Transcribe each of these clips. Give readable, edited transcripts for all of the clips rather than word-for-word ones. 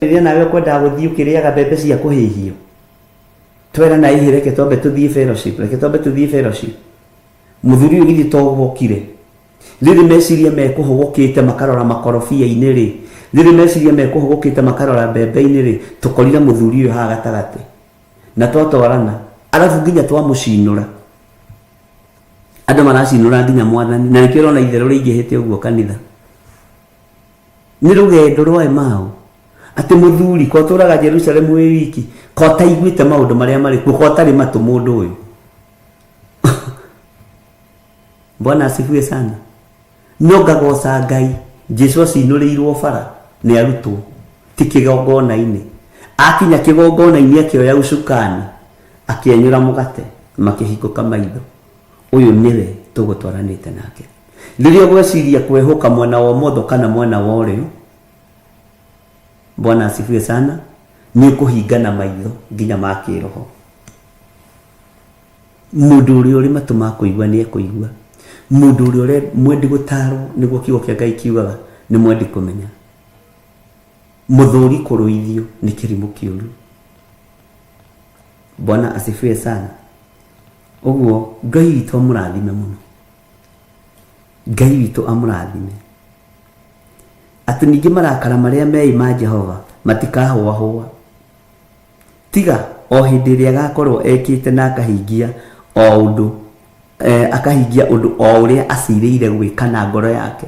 Rĩrĩa nawe ũkwendaga gũthiĩ ũkĩrĩaga mbembe cia kũhĩhio, twera na ihi reke twambe tũthiĩ fellowship. Mũthuri ũyũ githĩ togokire rĩrĩ meciria mekũhũgũkĩte makarora makorobia-inĩ rĩ, rĩrĩ meciria mekũhũgũkĩte makarora mbembe-inĩ rĩ, tũkorire mũthuri ũyũ haha gatagatĩ na twatwarana, arabu nginya twamũcinũra. Andũ maracinũra nginya Mwathani, na nĩkĩo ũrona itherũ rĩingĩhĩte ũguo kanitha. Nĩ rũgendo rwa Emau atĩ mũthuri ko tũraga Jerusalemu wĩ wiki, ko taiguĩte maũndũ marĩa marĩ kuo, ko tarĩ matũ mũndũ ũyũ. Bwana asifiwe sana. No ngagoca Ngai, Jesu acinũrĩirwo bara nĩ arutwo ti kĩgongona-inĩ. Akinya kĩgongona-inĩ akĩoya ucukani akĩenyũra mũgate makĩhingũka maitho. Ũyũ nĩwe tũgũtwaranĩte nake. Rĩrĩa gweciria kwehũka mwena wa ũmotho kana mwena wa ũrĩo, Bwana asifiwe sana, nĩ kũhingana maitho nginya ma kĩroho. Mũndũ ũrĩa ũrĩ matũ ma kũigua nĩ ekũigua. Mũndũ ũrĩa mwendi gũtarwo nĩguo kiugo kĩa Ngai kiugaga nĩ mwendi kũmenya. Mũthuri kũrũithio nĩ kĩrimũ kĩũru. Bwana asifiwe sana. Ũguo Ngai witũ amũrathime mũno. Ngai witũ amũrathime. Atĩ ningĩ marakara marĩa mei ma Jehova matikahũahũa. Tiga o hĩndĩ ĩrĩa agakorwo ekĩte na akahingia o ũndũ, akahingia ũndũ o ũrĩa acirĩire gwĩka na ngoro yake.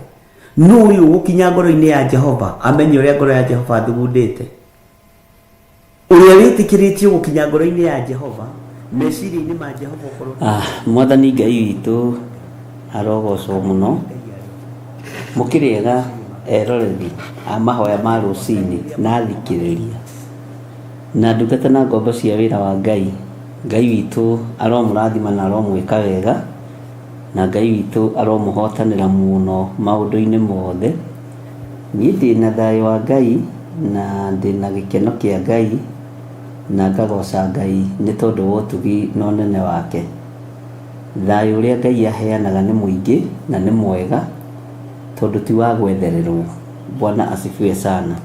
No ũyũ gũkinya ngoro-inĩ ya Jehova amenye ũrĩa ngoro ya Jehova thugundĩte. Ũrĩa wĩtĩkĩrĩtio gũkinya ngoro-inĩ ya Jehova, meciria-inĩ ma Jehova ũkorwo. Mwathani Ngai witũ arogocwo mũno. Mũkĩrĩega eroreri a mahoya ma rũcinĩ na thikĩrĩria na ndungata na ngombo cia wĩra wa Ngai. Ngai witũ aromũrathima na aromwĩka wega, na Ngai witũ aromũhotanĩra mũno maũndũ-inĩ mothe. Niĩ ndĩna thayũ wa Ngai na ndĩna gĩkeno kĩa Ngai, na ngagoca Ngai nĩ tondũ wa ũtugi na ũnene wake. Thayũ ũrĩa Ngai aheanaga nĩ mũingĩ na nĩ mwega, tondũ ti wa gwethererwo. Bwana asifiwe sana.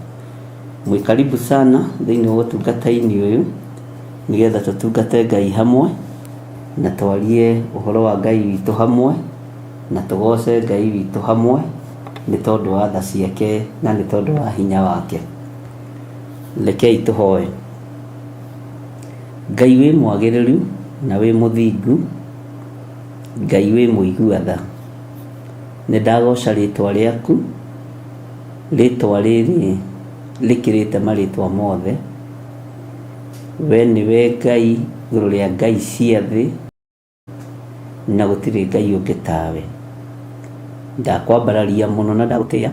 Mwĩkaribu sana thĩinĩ wa ũtungata-inĩ ũyũ, nĩgetha tũtungate Ngai hamwe na twarie ũhoro wa Ngai witũ hamwe na tũgoce Ngai witũ hamwe, nĩ tondũ wa tha ciake na nĩ tondũ wa hinya wake. Rekei tũhoe. Ngai wĩ mwagĩrĩru na wĩ mũthingu, Ngai wĩ mũigua tha, nĩ ndagoca rĩtwa rĩaku, rĩtwa rĩrĩ rĩkĩrĩte marĩtwa mothe. We nĩwe Ngai igũrũ rĩa ngai cia thĩ, na gũtirĩ Ngai ũngĩ tawe. Ndakwambararia mũno na ndagũtĩĩa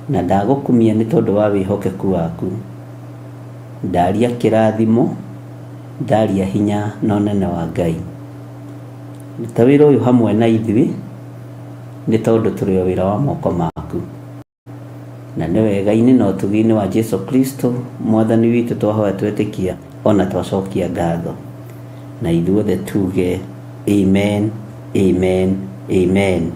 na ndagũkumia nĩ tondũ wa wĩhokeku waku. Ndaria kĩrathimo, ndaria hinya na ũnene wa Ngai. Ruta wĩra ũyũ hamwe na ithuĩ, nĩ tondũ tũrĩ o wĩra wa moko maku. Na nĩ wega-inĩ na ũtugi-inĩ wa Jesu Kristo Mwathani witũ twahoya twetĩkia ona twacokia ngatho. Na ithuothe tuge amen, amen, amen.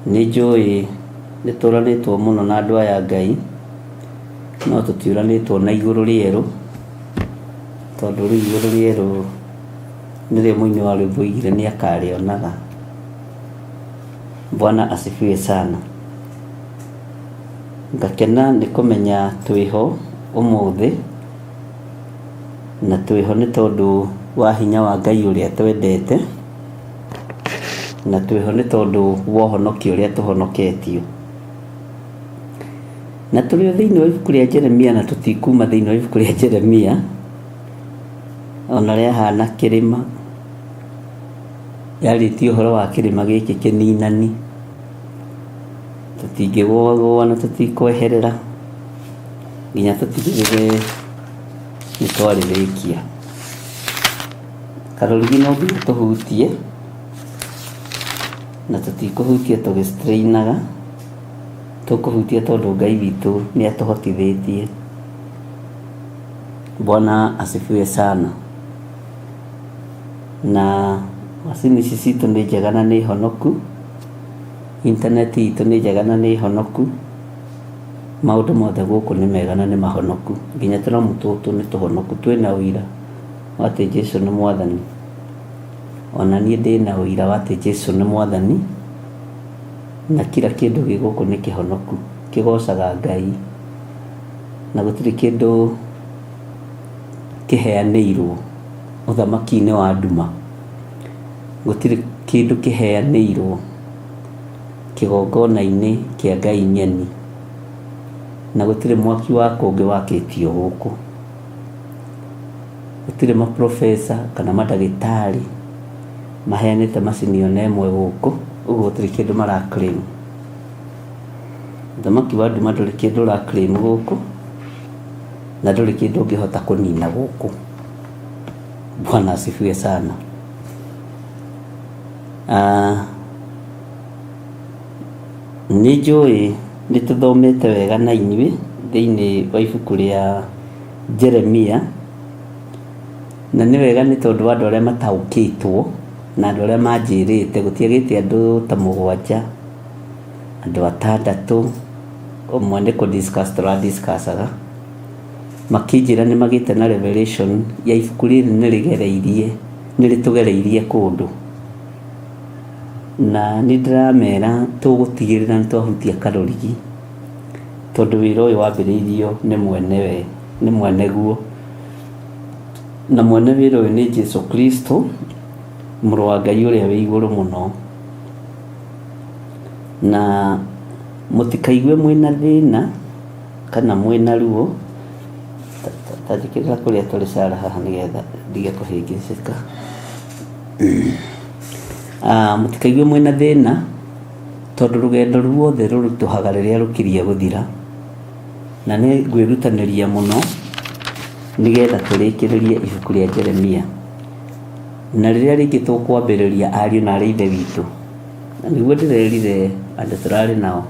Nĩ njũĩ nĩ tũranĩtwo mũno na andũ aya Ngai, no tũtiũranĩtwo na igũrũ rĩerũ, tondũ rĩu igũrũ rĩerũ nĩrĩo mũini wa rwĩmbo oigire nĩ akarĩonaga. Bwana asifiwe sana. Ngakena nĩ kũmenya twĩho ũmũthĩ, na twĩho nĩ tondũ wa hinya wa Ngai ũrĩa twendete, na twĩho nĩ tondũ wa ũhonokio ũrĩa tũhonoketio. Na tũrĩ thĩinĩ wa ibuku rĩa Jeremia, na tũtikuma thĩinĩ wa ibuku rĩa Jeremia, ona rĩa hana kĩrĩma, yarĩtie ũhoro wa kĩrĩma gĩkĩ kĩninani. Tũtingĩgũagũa na tũtikweherera nginya tũtigĩrĩre nĩ twarĩrĩkia. Karũrigi no nginya tũhutie na tutikuhutia tugistrainaga, tukuhutia tondu Ngai witu ni atuhotithitie. Bwana asifiwe sana. Na macini ici citu ni njega na ni honoku, internet itu ni njega na ni honoku, maundu mothe guku ni mega na ni mahonoku, nginya turamu tutu ni tuhonoku, twina uira wati Jesu ni mwathani. Ona nie ndina uira wati Jesu ni mwathani, na kila kindu giguku ni kihonoku, kigocaga Ngai, na gutiri kindu kiheanirwo uthamaki-ini wa nduma, gutiri kindu kiheanirwo kigongona-ini kia Ngai nyeni, na gutiri mwaki wa kungi wakitio guku, gutiri maprofesa kana madagitari maheanite macini ona imwe guku, uguo gutiri kindu maraclaim. Uthamaki wa nduma nduri kindu uraclaim guku, na nduri kindu ungihota kunina guku. Bwana asifiwe sana. Ni njui ni tuthomete wega na inyui thiini wa ibuku ria Jeremia, na ni wega ni tondu andu aria mataukitwo na andu aria manjirite, gutiagite andu ta 7, andu 6 umwe ni kudiscuss turadiscussaga makinjira ni magite na revelation ya ibuku riri niritugereirie kundu, na ni ndiramera tugutigirira nitwahutia karurigi, tondu wira uyu wambiriirio ni mwene guo, na mwene wira uyu ni Jesu Kristo, muru wa Ngai uria wi iguru muno. Na mutikaigue mwina thina kana mwina ruo, tajikira kuria tuli sara haha nigetha ndige kuhingicika. Mutikaigue mwina thina tondu rugendo ruothe rurutuhaga riria rukiria guthira, na ni ngwirutaniria muno nigetha turikiririe ibuku ria Jeremia, na riria ringi tukwambiriria ariu na arithe witu, na niguo ndirerire andu turari nao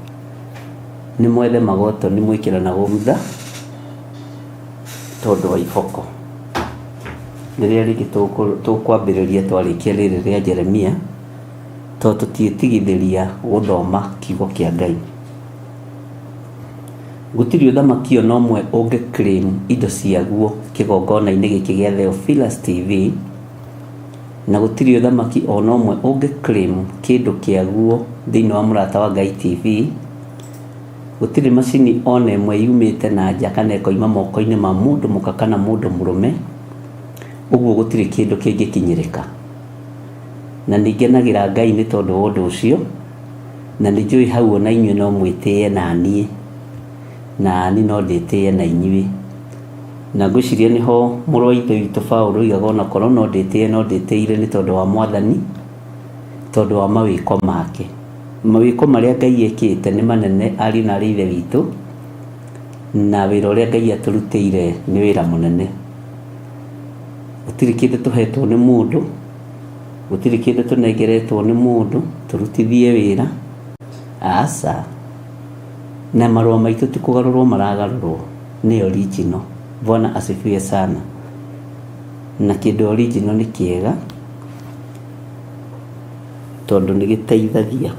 ni mwethe magoto ni mwikiranaga gutha tondu wa iboko. Riria ringi tukwambiriria twarikia riri ria Jeremia, tondu tutitigithiria guthoma kiugo kia Ngai. Gutiri uthamaki ona umwe ungiclaim indo ciaguo kigongona-ini giki gia Theophilus TV, na gutiri uthamaki ona umwe ungiclaim kindu kiaguo thiini wa Murata wa Ngai TV. Gutiri macini ona imwe yumite na nja kana ikoima moko-ini ma mundu muka kana mundu murume, uguo gutiri kindu kingikinyirika. Na ningenagira Ngai ni tondu wa undu ucio, na ninjui hau ona inyui no mwitie nanie, na ni no nditie na inyui, na ngwiciria niho muru wa ithe witu Paulo igaga ona korwo no nditiire ni tondu wa mwathani, tondu wa mawiko make. Mawiko maria Ngai ekite ni manene ari na ithe witu, na wira uria Ngai aturutire ni wira munene. Gutiri kindu tuhetwo ni mundu, gutiri kindu tunengeretwo ni mundu turutithie wira, asa. Na marua maitu ti kugarurwo maragarurwo, ni original. Bwana asifiwe sana. Na kindu original ni kiega tondu ni giteithagia.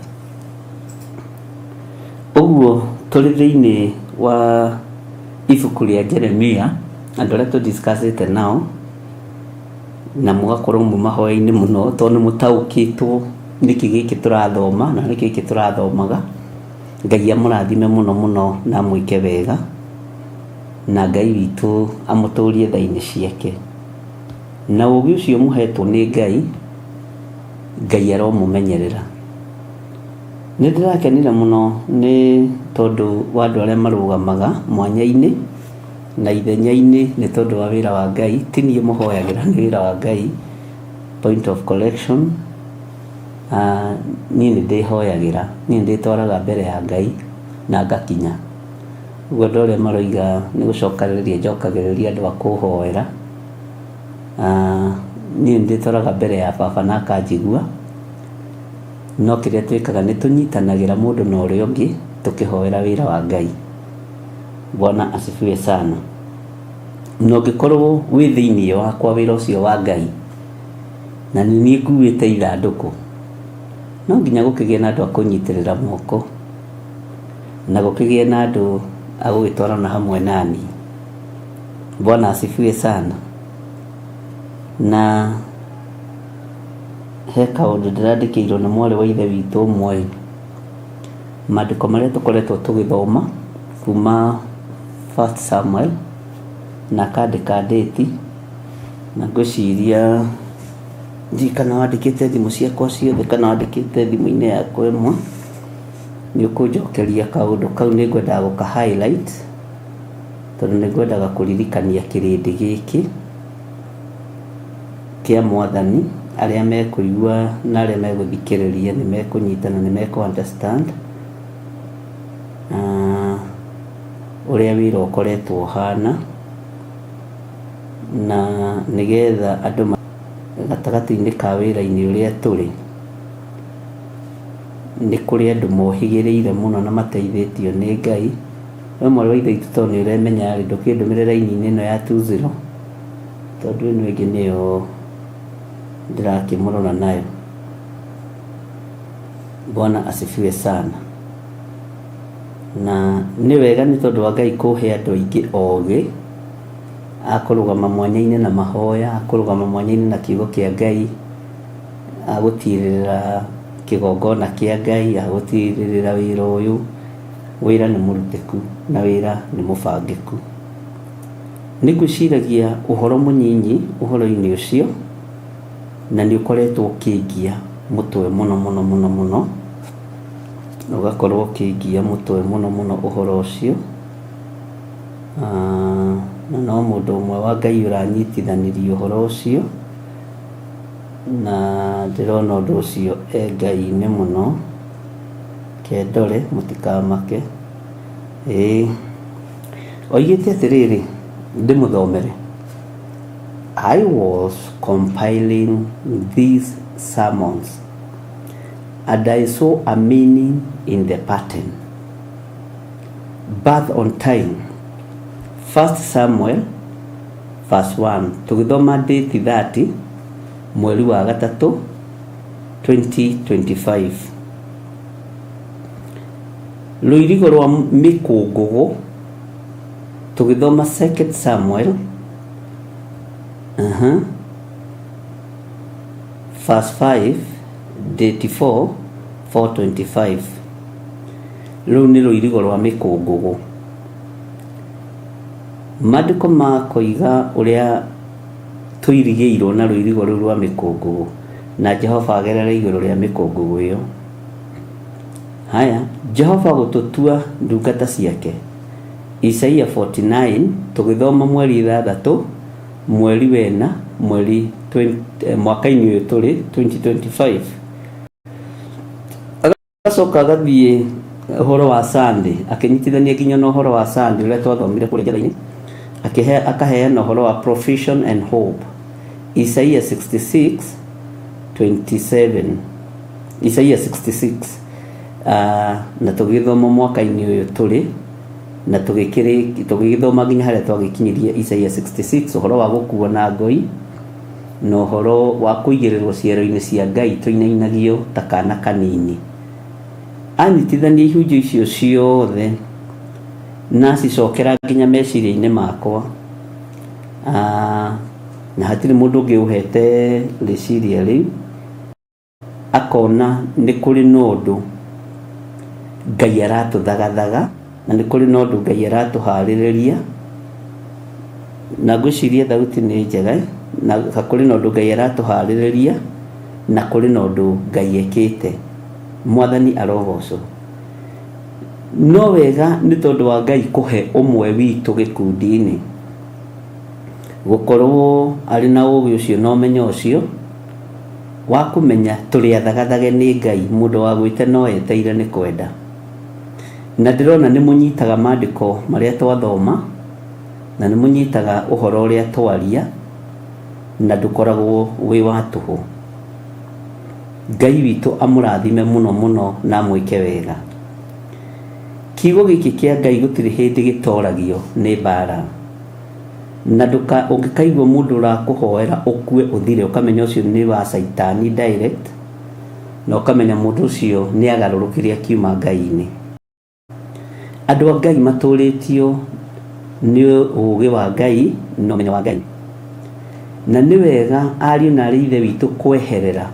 Uguo turi thiini wa ibuku ria Jeremia, andu aria tudiscussite nao, na mugakorwo mahoya-ini muno tondu mutaukitwo niki giki turathoma na niki giki turathomaga. Ngai amurathime muno na mwike wega, na Ngai witu amuturie thaini ciake, na ugi ucio muhetwo ni Ngai, Ngai aromumenyerera. Ni ndirakenire muno ni tondu wa andu aria marugamaga mwanya-ini na ithenya-ini ni tondu wa wira wa Ngai. Tinie muhoyagira ni wira wa Ngai, point of collection. Ni ndihoyagira, ni nditwaraga mbere ya Ngai na ngakinya. Uguo andu aria maroiga ni gucokagiriria njokagiriria andu akuhoera, ni nditwaraga mbere ya Baba na akanjigua, no kĩrĩa twĩkaga nĩ tũnyitanagĩra mũndũ na ũrĩa ũngĩ tũkĩhoera wĩra wa Ngai. Bwana asifiwe sana. Na ũngĩkorwo wĩ thĩinĩ wakwa wĩra ũcio wa Ngai na niĩ nguĩte ithandũkũ, no nginya gũkĩgĩe na andũ a kũnyitĩrĩra moko na gũkĩgĩe na andũ a gũgĩtwarana hamwe nani. Bwana asifiwe sana. Na he kaũndũ ndĩrandĩkĩirwo nĩ mwarĩ wa ithe witũ ũmwe, maandĩko marĩa tũkoretwo tũgĩthoma kuma 1 Samuel, na akandĩka ndĩti, na ngwĩciria kana wandĩkĩte thimũ ciakwa ciothe kana wandĩkĩte thimũ-inĩ yakwa ĩmwe, nĩ ũkũnjokeria kaũndũ kau. Nĩ ngwendaga gũka highlight tondũ nĩ ngwendaga kũririkania kĩrĩndĩ gĩkĩ kĩa Mwathani. Arĩa mekũigua na arĩa megũthikĩrĩria nĩ mekũnyita na nĩ mekũ understand ũrĩa wĩra ũkoretwo ũhana, na nĩgetha andũ gatagatĩ-inĩ ka wĩra-inĩ ũrĩa tũrĩ, nĩ kũrĩ andũ mohĩgĩrĩire mũno na mateithĩtio nĩ Ngai. We mwarĩ wa ithe witũ tondũ nĩ ũremenya rĩ, ndũkĩndũmĩre raini-inĩ ĩno ya 20 tondũ ĩno ĩngĩ nĩyo ndĩrakĩmũrora nayo. Bwana asifiwe sana. Na nĩ wega nĩ tondũ wa Ngai kũhe andũ aingĩ ogĩ akũrũgama mwanya-inĩ na mahoya, akũrũgama mwanya-inĩ na kiugo kĩa Ngai, agũtirĩrĩra kĩgongona kĩa Ngai, agũtirĩrĩra wĩra ũyũ. Wĩra nĩ mũrutĩku na wĩra nĩ mũbangĩku. Nĩ ngwĩciragia ũhoro mũnyinyi ũhoro-inĩ ũcio, na nĩ ũkoretwo ũkĩngia mũtwe mũno mũno mũno mũno, na ũgakorwo ũkĩngia mũtwe mũno mũno ũhoro ũcio. Na no mũndũ ũmwe wa Ngai ũranyitithanirie ũhoro ũcio, na ndĩrona ũndũ ũcio Ngai-inĩ mũno. Kendore mũtikamake. Oigĩte atĩrĩrĩ, ndĩmũthomere. I was compiling these sermons and I saw a meaning in the pattern. Birth on time. 1 Samuel verse 1. Tugithoma date 30 mweri wa gatatũ 2025. Rũirigo rwa mĩkũngũgũ tugithoma 2 Samuel verse 5 date 4:25. Rĩu nĩ rũirigo rwa mĩkũngũgũ. Maandĩko makoiga ũrĩa tũirigĩirwo na rũirigo rũu rwa mĩkũngũgũ, na Jehova agerera igũrũ rĩa mĩkũngũgũ ĩyo. Haya, Jehova gũtũtua ndungata ciake. Isaia 49 tugithoma mweri 6 mweri wena mweri mwaka-inĩ ũyũ tũrĩ 2025. Agacoka agathiĩ ũhoro wa Sunday, akĩnyitithania nginya na ũhoro wa Sunday ũrĩa twathomire kũrĩa njĩra-inĩ, akaheana ũhoro wa provision and hope. Isaia 66:27. Isaia 66. Na tũgĩthoma mwaka-inĩ ũyũ tũrĩ, na tũgĩgĩthoma nginya harĩa twagĩkinyirie Isaia 66, ũhoro wa gũkuo na ngoi na ũhoro wa kũigĩrĩrwo ciero-inĩ cia Ngai tũinainagio ta kana kanini. Anyitithania ihunjio icio ciothe na cicokera nginya meciria-inĩ makwa, na hatirĩ mũndũ ũngĩ ũhete rĩciria rĩu, akona nĩ kũrĩ na ũndũ Ngai aratũthagathaga, na nĩ kũrĩ na ũndũ Ngai aratũharĩrĩria, na ngwĩciria thauti nĩ njega, na kũrĩ na ũndũ Ngai aratũharĩrĩria, na kũrĩ na ũndũ Ngai ekĩte. Mwathani arogocwo. No wega nĩ tondũ wa Ngai kũhe ũmwe witũ gĩkundi-inĩ gũkorwo arĩ na ũũgĩ ũcio na ũmenyo ũcio wa kũmenya tũrĩ athagathage nĩ Ngai, mũndũ wa gwĩte no eteire nĩ kwenda. Na ndĩrona nĩ mũnyitaga maandĩko marĩa twathoma, na nĩ mũnyitaga ũhoro ũrĩa twaria, na ndũkoragwo wĩ wa tũhũ. Ngai witũ amũrathime mũno mũno na mwĩke wega. Kiugo gĩkĩ kĩa Ngai gũtirĩ hĩndĩ gĩtoragio nĩ mbara, na ũngĩkaigua mũndũ ũrakũhoera ũkue ũthire, ũkamenya ũcio nĩ wa Saitani direct, na ũkamenya mũndũ ũcio nĩ agarũrũkĩre akiuma Ngai-inĩ. Andũ a Ngai matũrĩtio nĩ ũũgĩ wa Ngai na ũmenyo wa Ngai, na nĩ wega ariũ na aarĩ ithe witũ kweherera.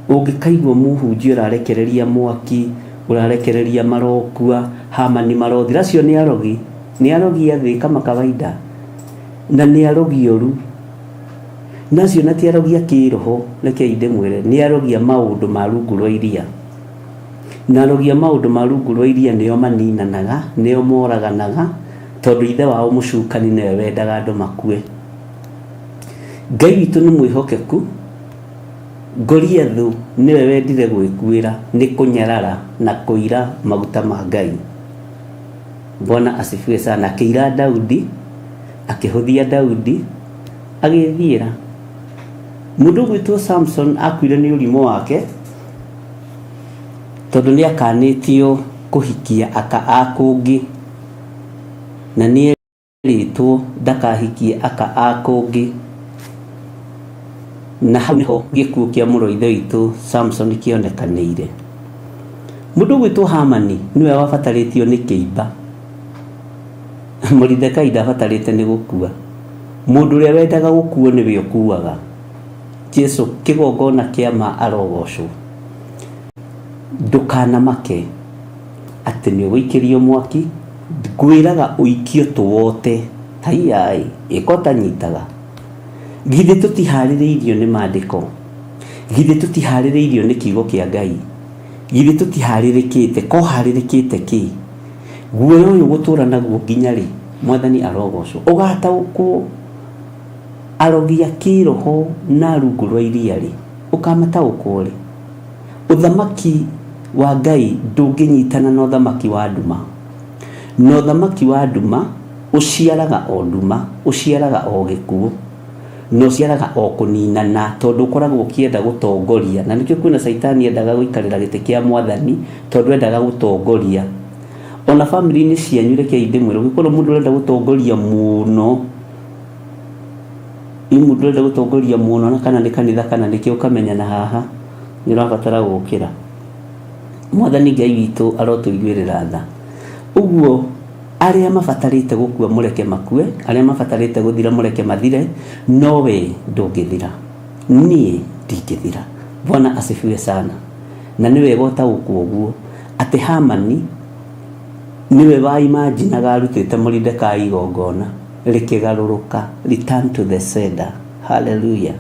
Ũngĩkaigua mũhunjia ũrarekereria mwaki, ũrarekereria marokua, Hamani marothira, acio nĩ arogi, nĩ arogi athĩ kama kawaida, na nĩ arogi ũru. Nacio na ti arogi a kĩroho, rekei ndĩmwĩre, nĩ arogi a maũndũ ma rungu rwa iria. Na arogi a maũndũ ma rungu rwa iria nĩo maninanaga, nĩo moraganaga, tondũ ithe wao mũcukani nĩwe wendaga andũ makue. Ngai witũ nĩ mwĩhokeku. Goliath niwe wendire gwĩkuĩra, nĩ kũnyarara na kũira maguta ma Ngai. Bwana asifiwe sana. Akĩira Daudi, akĩhũthia Daudi, agĩthiĩra. Mũndũ gwĩtwo Samson akuire nĩ ũrimũ wake, tondũ nĩ akanĩtio kũhikia aka a kũngĩ, na nĩ erĩtwo ndakahikie aka a kũngĩ. Na hau niho gĩkuũ kĩa mũrũ ithe witũ Samson kĩonekanĩire. Mũndũ gwĩtwo Hamani niwe wabatarĩtio nĩ kĩimba. Mordecai ndabatarĩte nĩ gũkua. Mũndũ ũrĩa wendaga gũkuo nĩwe ũkuaga. Jesu kĩgongona kĩa ma arogocwo. Ndũkanamake atĩ nĩ ũgũikĩrio mwaki, ngwĩraga ũikio tũwote. Haiyai, ĩkota nyitaga. Githĩ tũtiharĩrĩirio nĩ maandĩko? Githĩ tũtiharĩrĩirio nĩ kiugo kĩa Ngai? Githĩ tũtiharĩrĩkĩte? Ko harĩrĩkĩte kĩ? Guoya ũyũ gũtũra naguo nginya rĩ? Mwathani arogocwo. Ũgataũkwo arogi a kĩroho na rungu rwa iria rĩ? Ũkamataũkwo rĩ? Ũthamaki wa Ngai ndũngĩnyitana na ũthamaki wa nduma. Na ũthamaki wa nduma ũciaraga o nduma, ũciaraga o gĩkuũ, no ciaraga o kũninana, tondũ ũkoragwo ũkĩenda gũtongoria. Na nĩkĩo kwĩna Saitani endaga gũikarĩra gĩtĩ kĩa Mwathani, tondũ endaga gũtongoria. Ona family-inĩ cianyu rekei ndĩmwĩre, ũngĩkorwo mũndũ ũrenda gũtongoria mũno, mũndũ ũrenda gũtongoria mũno, na kana nĩ kanitha kana nĩkĩo ũkamenya na haha nĩ ũrabatara gũkĩra. Mwathani Ngai witũ arotũiguĩrĩra tha. Ũguo arĩa mabatarĩte gũkua mũreke makue, arĩa mabatarĩte gũthira mũreke mathire, no we ndũngĩthira, niĩ ndingĩthira. Bwana asifiwe sana. Na nĩwe gũtaũkwo ũguo atĩ Hamani niwe wa imaginaga arutĩte Mordecai igongona rĩkĩgarũrũka, return to the sender. Hallelujah.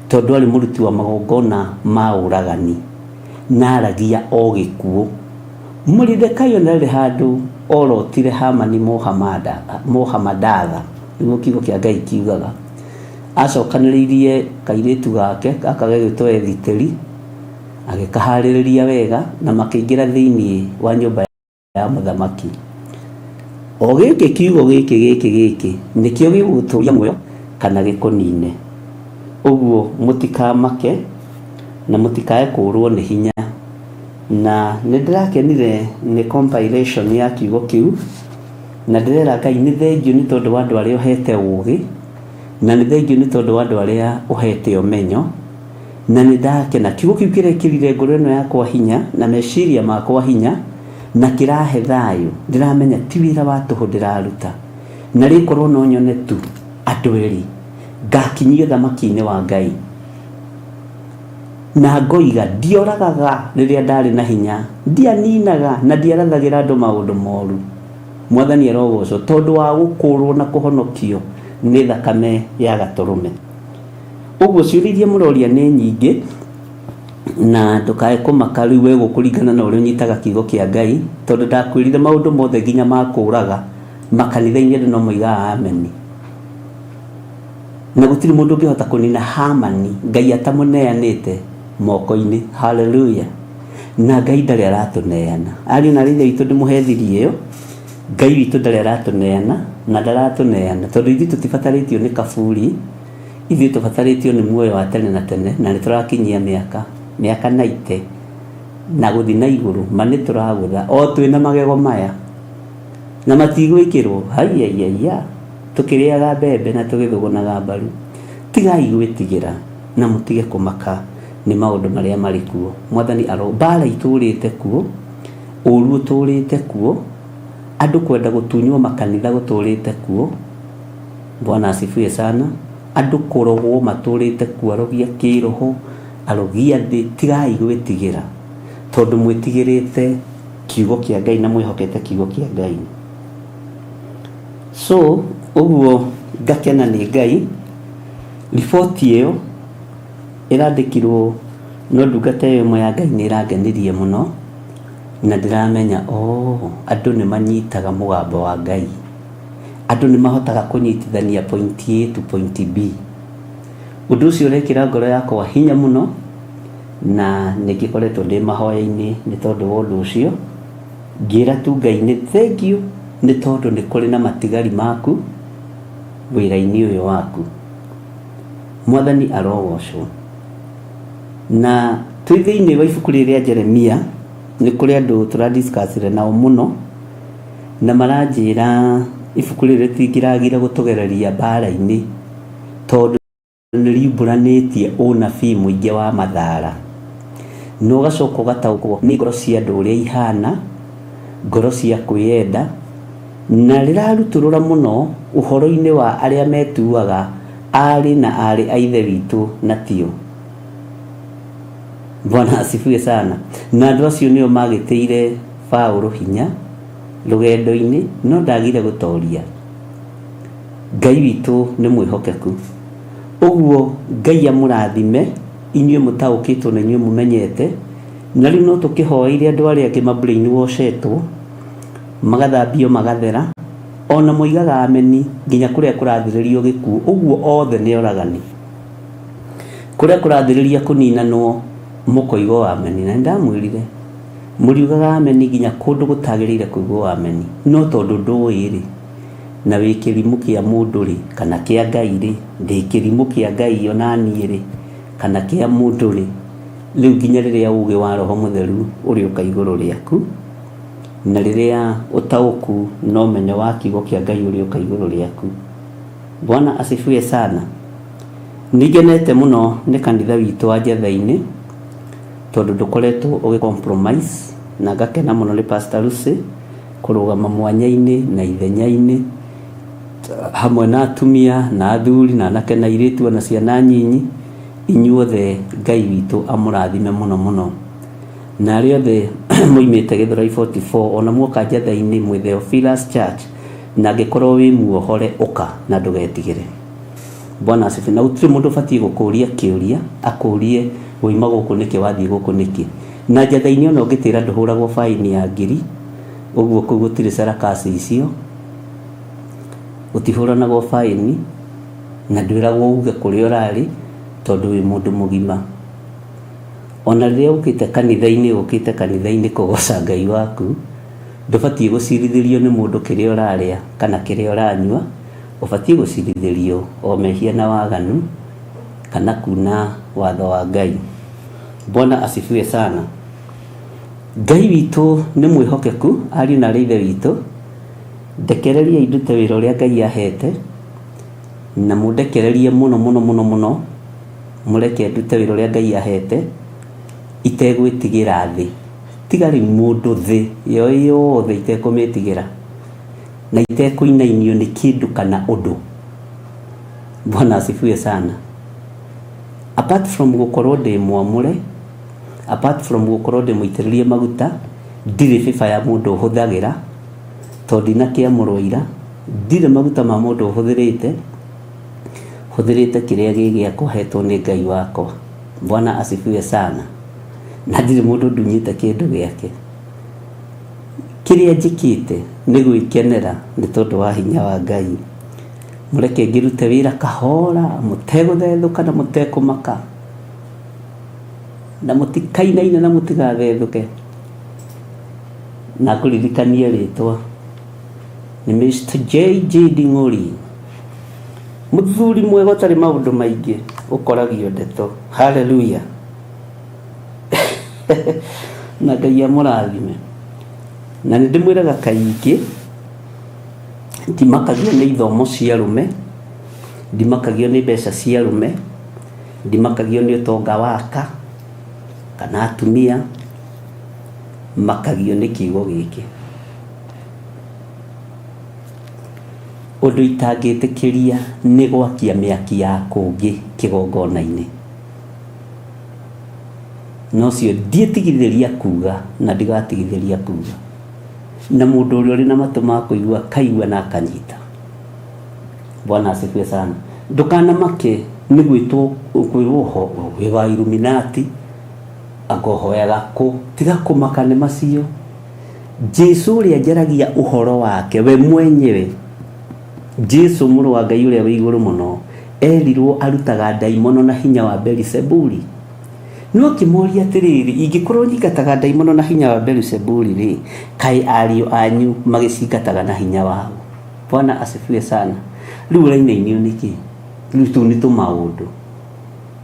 Tondũ arĩ mũruti wa magongona ma ũragani na aragia o gĩkuũ. Mordecai onarĩ handũ orotire Hamani Mohamadadha, nĩguo kiugo kĩa Ngai kiugaga. Acokanĩrĩirie kairĩtu gake gaka gagĩtwo Ethiteri, agĩkaharĩrĩria wega, na makĩingĩra thĩinĩ wa nyũmba ya mũthamaki. O gĩkĩ kiugo gĩkĩ nĩkĩo gĩgũtũria muoyo kana gĩkũnine. Ũguo mũtikamake na mũtikae kũrwo nĩ hinya. Na nĩndĩrakenire nĩ compilation ya kiugo kĩu, na ndĩrera Ngai nĩ thengiũ nĩ tondũ wa andũ arĩa ũhete ũũgĩ, na nĩ thengiũ nĩ tondũ wa andũ arĩa ũhete ũmenyo, na nĩndakena kiugo kĩu kĩrekĩrire ngoro ĩno yakwa hinya na meciria makwa hinya, na kĩrahe thayũ. Ndĩramenya ti wĩra wa tũhũ ndĩraruta, na rĩkorwo no nyone tu andũ erĩ ngakinyio thamaki-inĩ wa Ngai, na ngoiga ndioragaga rĩrĩa ndarĩ na hinya, ndianinaga na ndiarathagĩra andũ maũndũ moru. Mwathani arogocwo tondũ wa gũkũrwo na kũhonokio nĩ thakame ya Gatũrũme. Ũguo ciũria iria mũroria nĩ nyingĩ, na ndũkae kũmaka rĩu we gũkũringana na ũrĩa ũnyitaga kiugo kĩa Ngai, tondũ ndakwĩrire maũndũ mothe nginya makũraga makanitha-inĩ andũ no moigaga ameni. Na gũtirĩ mũndũ ũngĩhota kũnina Hamani Ngai atamũneanĩte moko-inĩ. Hallelujah. Na Ngai ndarĩ aratũneana. Ariũ na aarĩ witũ ndĩmũhe thiri ĩyo, Ngai witũ ndarĩ aratũneana na ndaratũneana, tondũ ithuĩ tũtibatarĩtio nĩ kaburi, ithuĩ tũbatarĩtio nĩ muoyo wa tene na tene, na nĩ tũrakinyia mĩaka 90 na gũthiĩ na igũrũ, ma nĩ tũragũtha o twĩna magego maya na matigwĩkĩrwo haiyaiya, tũkĩrĩaga mbembe na tũgĩthũgũnaga mbaru. Tigai gwĩtigĩra na mũtige kũmaka nĩ maũndũ marĩa marĩ kuo. Mwathani mbara itũrĩte kuo, ũru ũtũrĩte kuo, andũ kwenda gũtunywo makanitha gũtũrĩte kuo. Bwana asifiwe sana. Andũ kũrogwo matũrĩte kuo, arogia kĩroho, arogia thĩ. Tigai gwĩtigĩra tondũ mwĩtigĩrĩte kiugo kĩa Ngai na mwĩhokete kiugo kĩa Ngai. So ũguo ngakena nĩ Ngai, riboti ĩyo ĩrandĩkirwo no ndungata ĩmwe ya Ngai nĩ ĩrangenirie mũno, na ndĩramenya andũ nĩ manyitaga mũgambo wa Ngai, andũ nĩ mahotaga kũnyitithania point A to point B. Ũndũ ũcio ũrekĩra ngoro yakwa hinya mũno, na nĩngĩkoretwo ndĩ mahoya-inĩ nĩ tondũ wa ũndũ ũcio. Ngĩra tu Ngai nĩ thank you nĩ tondũ nĩ kũrĩ na matigari maku wĩra-inĩ ũyũ waku. Mwathani arogocwo. Na twĩ thĩinĩ wa ibuku rĩrĩa Jeremia, nĩ kũrĩ andũ tũradiscussire nao mũno, na maranjĩra ibuku rĩrĩ rĩtingĩragire gũtũgereria mbara-inĩ tondũ nĩ riumbũranĩtie ũnabii mũingĩ wa mathara, na ũgacoka ũgataũkwo nĩ ngoro cia andũ ũrĩa ihana, ngoro cia kwĩyenda, na rĩrarutũrũra mũno ũhoro-inĩ wa arĩa metuaga arĩ na arĩ a ithe witũ na tio. Bwana asifiwe sana. Na andũ acio nĩo magĩtĩire Paulo hinya rũgendo-inĩ, no ndagire gũtoria. Ngai witũ nĩ mwĩhokeku. Ũguo Ngai amũrathime, inyuĩ mũtaũkĩtwo na inyuĩ mũmenyete, na rĩu no tũkĩhoeire andũ arĩa angĩ ma-brain washetwo, magathambio magathera, ona moigaga ameni nginya kũrĩa kũrathirĩrio gĩkuũ. Ũguo othe nĩ oragani, kũrĩa kũrathirĩria kũninanwo mũkoigwo ameni. Na ndamwĩrire mũriugaga ameni nginya kũndũ gũtagĩrĩire kũigwo ameni, no tondũ ndũĩ-rĩ, na wĩ kĩrimũ kĩa mũndũ-rĩ kana kĩa Ngai-rĩ, ndĩ kĩrimũ kĩa Ngai ona niĩ-rĩ kana kĩa mũndũ-rĩ, rĩu nginya rĩrĩa ũũgĩ wa Roho Mũtheru ũrĩũka igũrũ rĩaku, na rĩrĩa ũtaũku na ũmenyo wa kiugo kĩa Ngai ũrĩũka igũrũ rĩaku. Bwana asifiwe sana. Nĩngenete mũno nĩ kanitha witũ wa Njetha-inĩ tondũ ndũkoretwo ũgĩ-compromise, na ngakena mũno nĩ Pastor Lucy kũrũgama mwanya-inĩ na ithenya-inĩ hamwe na atumia na athuri na anake na airĩtu na ciana nyinyi. Inyuothe Ngai witũ amũrathime mũno mũno, na arĩa othe moimĩte Gĩthũrai 44 ona muoka Njetha-inĩ mwĩ Theophilus Church, na angĩkorwo wĩ muohore ũka na ndũgetigĩre. Bwana asifiwe. Na gũtirĩ mũndũ batiĩ gũkũria kĩũria akũrie woima gũkũ nĩkĩ, wathiĩ gũkũ nĩkĩ. Na Njetha-inĩ ona ũngĩtĩra ndũhũragwo faini ya ngiri, ũguo kũu gũtirĩ sarakasi icio, gũtihũranagwo faini, na ndwĩragwo uge kũrĩa ũrarĩ tondũ wĩ mũndũ mũgima. Ona rĩrĩa ũkĩte kanitha-inĩ kũgoca Ngai waku, ndũbatiĩ gũcirithĩrio nĩ mũndũ kĩrĩa ũrarĩa kana kĩrĩa ũranyua, ũbatiĩ gũcirithĩrio o mehia na waganu kana kuna watho wa Ngai. Bwana asifiwe sana. Ngai witũ nĩ mwĩhokeku, ariũ na ithe witũ, ndekereria indute wĩra ũrĩa Ngai ahete, na mũndekererie mũno mũno mũno mũno, mũreke ndute wĩra ũrĩa Ngai ahete itegwĩtigĩra thĩ. Tigarĩ mũndũ thĩ yothe itekũmĩtigĩra na itekũinainio nĩ kĩndũ kana ũndũ. Bwana asifiwe sana. Apart from gũkorwo ndĩ mwamũre, apart from gũkorwo ndĩ mũitĩrĩrie maguta, ndirĩ bĩba ya mũndũ hũthagĩra tondũ ndinakĩamũrwo ira, ndirĩ maguta ma mũndũ hũthĩrĩte kĩrĩa gĩgĩakwa hetwo nĩ Ngai wakwa. Bwana asifiwe sana. Na ndirĩ mũndũ ndunyĩte kĩndũ gĩake. Kĩrĩa njĩkĩte nĩ gwĩkenera nĩ tondũ wa hinya wa Ngai. Mũreke ngĩrute wĩra kahora, mũtegũthethũka na mũtekũmaka, na mũtikainaine na mũtigathethũke. Na ngũririkanie rĩtwa nĩ Mr. JJ Nding'ũri, muthuri mwega utari maundu maingi ukoragio ndeto. Haleluya. Na Ngai amurathime. Na ndimwiraga kaingi ndimakagio ni ithomo cia rume, ndimakagio ni mbeca cia rume, ndimakagio ni utonga waka kana atumia, makagio ni kiugo giki. Undu itangitikiria ni gwakia miaki ya kungi kigongona-ini. No cio ndietigithĩria kuga na ndigatigithĩria kuga. Na mundu ũrĩa ũrĩ na matũ ma kũigua kaigua na akanyita. Bwana asifiwe sana. Ndukanamake nĩ gwĩtwo kwĩrwo wĩ wa Illuminati agohoyaga kũ, tiga kũmaka nĩ macio. Jesu ũrĩa njaragia ũhoro wake we mwenyewe, Jesu mũrũ wa Ngai ũrĩa wĩ igũrũ mũno, erirwo arutaga ndaimono na hinya wa Beelzebuli. No kimoria atiriri, ingĩkorwo nyingataga ndaimono na hinya wa Beelzebuli ri, kai ariũ anyu magĩcingataga na hinya wao. Bwana asifiwe sana. Rĩu rainainio nĩkĩ? Rĩu tu nĩ tũmaũndũ.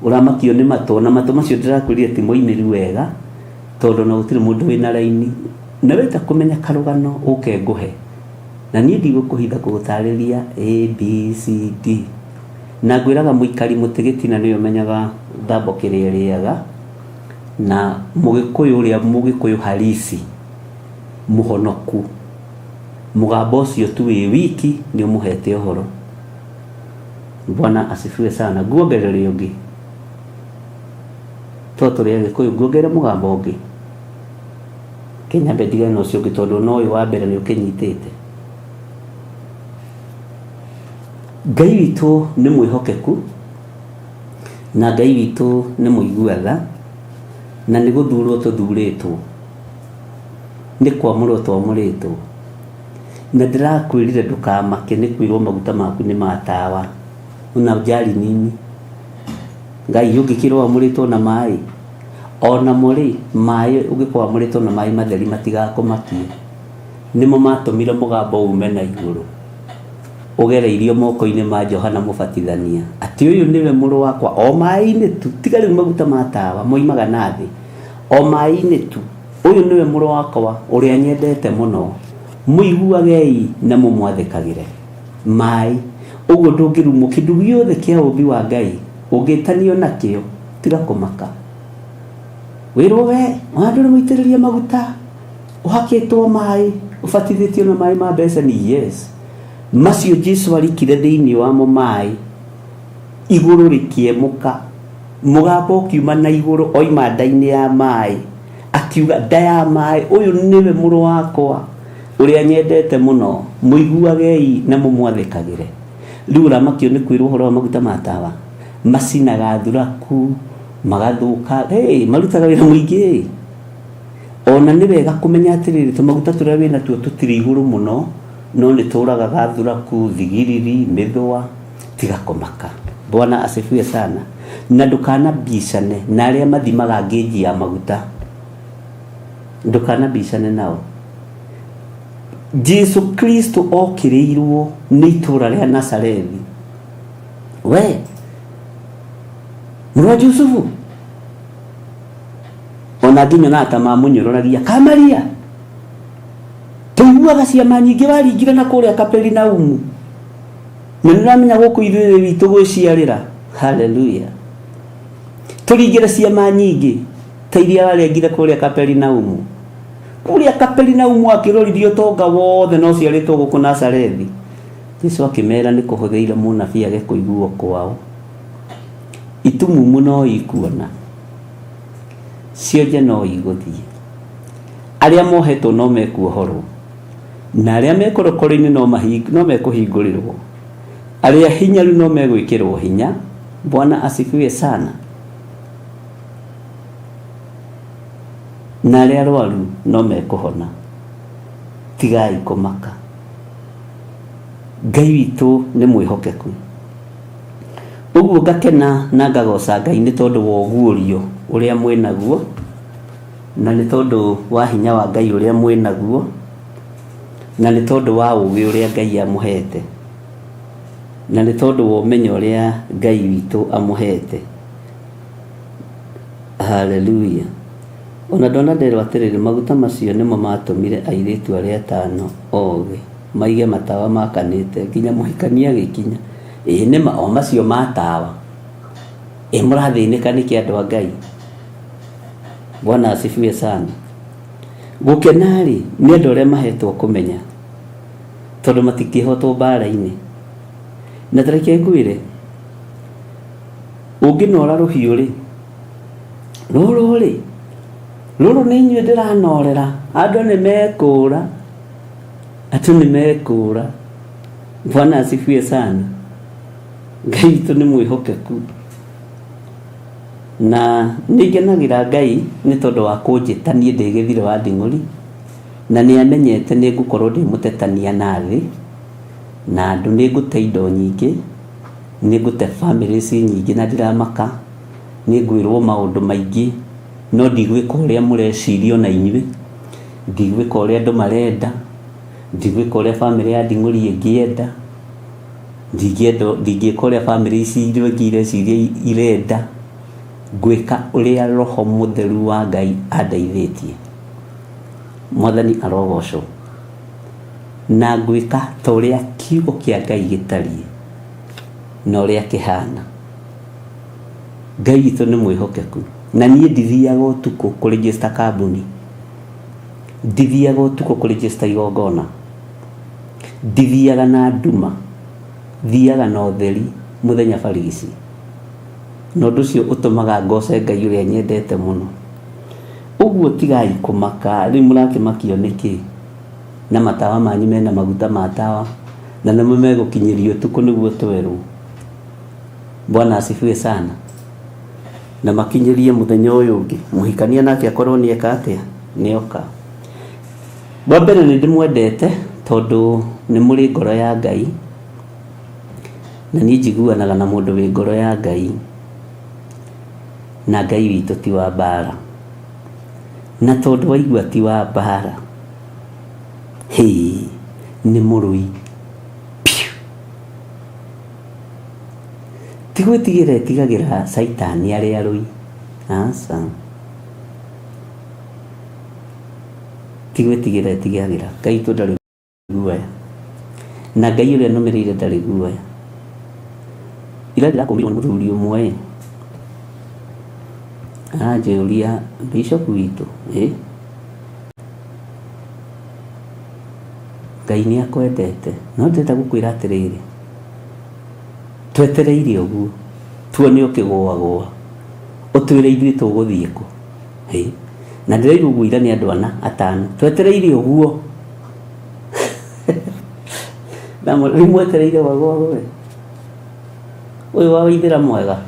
Ũramakio nĩ matũ, na matũ macio ndĩrakwĩrire ti moimĩru wega, tondũ na gũtirĩ mũndũ wĩna raini. Na wenda kũmenya karũgano ũke ngũhe. Na niĩ ndigũkũhitha kũgũtarĩria ABCD. Na ngwĩraga mũikari mũtigiti na nĩyo menyaga thambo kĩrĩa ĩrĩaga. Na mũgĩkũyũ ũrĩa mũgĩkũyũ halisi mũhonoku, mũgambo ũcio tu wĩ wiki nĩ ũmũhete ũhoro. Bwana asifiwe sana. Nguongerere ũngĩ, tũrĩ Agĩkũyũ, nguongerere mũgambo ũngĩ. Kĩnyambe ndigane na ũcio ũngĩ tondũ no ũyũ wa mbere nĩ ũkĩnyitĩte. Ngai witũ nĩ mwĩhokeku, na Ngai witũ nĩ mũigua-tha, na nĩ gũthurwo tũthurĩtwo, nĩ kwamũrwo twamũrĩtwo. Na ndĩrakwĩrire ndũkamake nĩ kwĩrwo maguta maku nĩ matawa, una njari nini. Ngai ũngĩkĩrwo wamũrĩtwo na maĩ, ona mũrĩ maĩ ũngĩkorwo wamũrĩtwo na maĩ matheri matigakũmakie. Nĩmo matũmire mũgambo ume na igũrũ ũgereirio moko-inĩ ma Johana Mũbatithania, atĩ ũyũ nĩwe mũrũ wakwa, o maĩ-inĩ tu, tiga rĩu maguta ma tawa moimaga na thĩ, o maĩ-inĩ tu, ũyũ nĩwe mũrũ wakwa ũrĩa nyendete mũno, mũiguagei na mũmwathĩkagĩre. Maĩ, ũguo ndũngĩrumwo kĩndũ gĩothe kĩa ũmbi wa Ngai ũngĩtanio nakĩo, tiga kũmaka. Wĩrwo we andũ nĩmũitĩrĩrie maguta, ũhakĩtwo maĩ, ũbatithĩtio na maĩ ma beceni. Yes, macio Jesu arikire thĩinĩ wamo maĩ, igũrũ rĩkĩemũka, mũgambo ũkiuma na igũrũ oima nda-inĩ ya maĩ, akiuga nda ya maĩ, ũyũ nĩwe mũrũ wakwa ũrĩa nyendete mũno, mũiguagei na mũmwathĩkagĩre. Rĩu ũramakio nĩ kwĩrwo ũhoro wa maguta ma tawa, macinaga thuraku, magathũka, marutaga wĩra mũingĩ. Ona nĩ wega kũmenya atĩrĩrĩ, tũmaguta tũrĩa wĩna tuo tũtirĩ igũrũ mũno, no nĩ tũragaga thuraku, thigiriri, mĩthũa, tiga kũmaka. Bwana asifiwe sana. Na ndũkanabicane na arĩa mathimaga ngĩnji ya maguta, ndũkanabicane nao. Jesu Kristo okĩrĩirwo nĩ itũra rĩa Nazarethi. We mũrũ wa Jusufu, ona nginya nata mamũnyũrũragia, Kamaria, tũiguaga ciama nyingĩ waringire na kũrĩa Kaperinaumu, na nĩramenya gũkũ ithuĩ witũ gwĩciarĩra. Haleluya. Tũringire ciama nyingĩ ta iria warengire kũrĩa Kaperinaumu. Kũrĩa Kaperinaumu akĩroririo tonga wothe no ciarĩtwo gũkũ Nazarethi. Jesu akĩmera nĩ kũhũthĩire mũnabii age kũiguo kwao. Itumumu no ikuona, cionje no igũthiĩ. Arĩa mohetwo no mekuohorwo, na arĩa mekũrokorwo-inĩ no mekũhingũrĩrwo, arĩa hinyaru no megwĩkĩrwo hinya. Bwana asifiwe sana. Na arĩa arwaru no mekũhona, tigai kũmaka. Ngai witũ nĩ mwĩhokeku. Ũguo ngakena na ngagoca Ngai nĩ tondũ wa ũguũrio ũrĩa mwĩnaguo, na nĩ tondũ wa hinya wa Ngai ũrĩa mwĩnaguo, na nĩ tondũ wa ũũgĩ ũrĩa Ngai amũhete. na nĩ tondũ wa ũmenyo ũrĩa Ngai witũ amũhete. Haleluya. Ona Donald atĩrĩrĩ, maguta macio nĩmo matũmire airĩtu arĩa 5 ogĩ maige matawa makanĩte nginya mũhikania gĩkinya. Nĩma o macio matawa. Mũrathĩnĩka nĩkĩ andũ a Ngai? Bwana asifiwe sana. Gũkena-rĩ nĩ andũ arĩa mahetwo kũmenya, tondũ matingĩhotwo mbara-inĩ. Na tareke ngwĩre, ũngĩnora rũhiũ-rĩ, rũrũ nĩ inyuĩ ndĩranorera, andũ nĩ mekũra, andũ nĩ mekũra. Bwana asifiwe sana. Ngai witũ nĩ mwĩhokeku, na nĩngenagĩra Ngai nĩ tondũ wa kũnjĩta niĩ ndĩ Gĩthirĩ wa Nding'ũri, na nĩ amenyete nĩ ngũkorwo ndĩ mũtetania na thĩ, na andũ nĩ ngũte indo nyingĩ, nĩ ngũte families nyingĩ na ndiramaka, nĩ ngwĩrwo maũndũ maingĩ, no ndigwĩka ũrĩa mũreciria na inyuĩ, ndigwĩka ũrĩa andũ marenda, ndigwĩka ũrĩa family ya Nding'ũri ĩngĩenda, ndingĩka ũrĩa family ici ingĩ ireciria irenda, ngwĩka ũrĩa Roho Mũtheru wa Ngai andeithĩtie. Mwathani arogocwo. Na ngwĩka ta ũrĩa kiugo kĩa Ngai gĩtariĩ na ũrĩa kĩhana. Ngai witũ nĩ mwĩhokeku, na niĩ ndithiaga ũtukũ kũregister kambuni, ndithiaga ũtukũ kũregister igongona, ndithiaga na nduma, thiaga na ũtheri mũthenya barigici. Na ũndũ ũcio ũtũmaga ngoce Ngai ũrĩa nyendete mũno. Ũguo tigai kũmaka, rĩu mũrakĩmakio nĩkĩ? Na matawa manyu mena maguta ma tawa, na nĩmo megũkinyĩrio ũtukũ nĩguo twerwo. Bwana asifiwe sana. Na makinyĩrie mũthenya ũyũ ũngĩ, mũhikania nake akorwo nĩeka atĩa? Nĩoka. Wa mbere nĩ ndĩmwendete tondũ nĩ mũrĩ ngoro ya Ngai, na niĩ njiguanaga na mũndũ wĩ ngoro ya Ngai, na Ngai witũ ti wa mbara. Na tondũ waigua ti wa mbara, nĩ mũrũi. Tigwĩtigĩra etigagĩra Saitani arĩ arũi. Aca. Tigwĩtigĩra etigagĩra. Ngai witũ ndarĩ guoya. Na Ngai ũrĩa nũmĩrĩire ndarĩ guoya. Ira ndĩrakũmĩrwo nĩ mũthuri ũmwe, anjĩũria, Bishop witũ, Ngai nĩ akwendete, no ndĩrenda gũkwĩra atĩrĩrĩ, twetereire ũguo, tuone ũkĩgũagũa, ũtwĩre ithuĩ tũgũthiĩ kũ? Na ndĩraigua ũguo ira nĩ andũ 5, twetereire ũguo. Na rĩu mwetereire wagũagũe. Ũyũ wa Waithĩra mwega,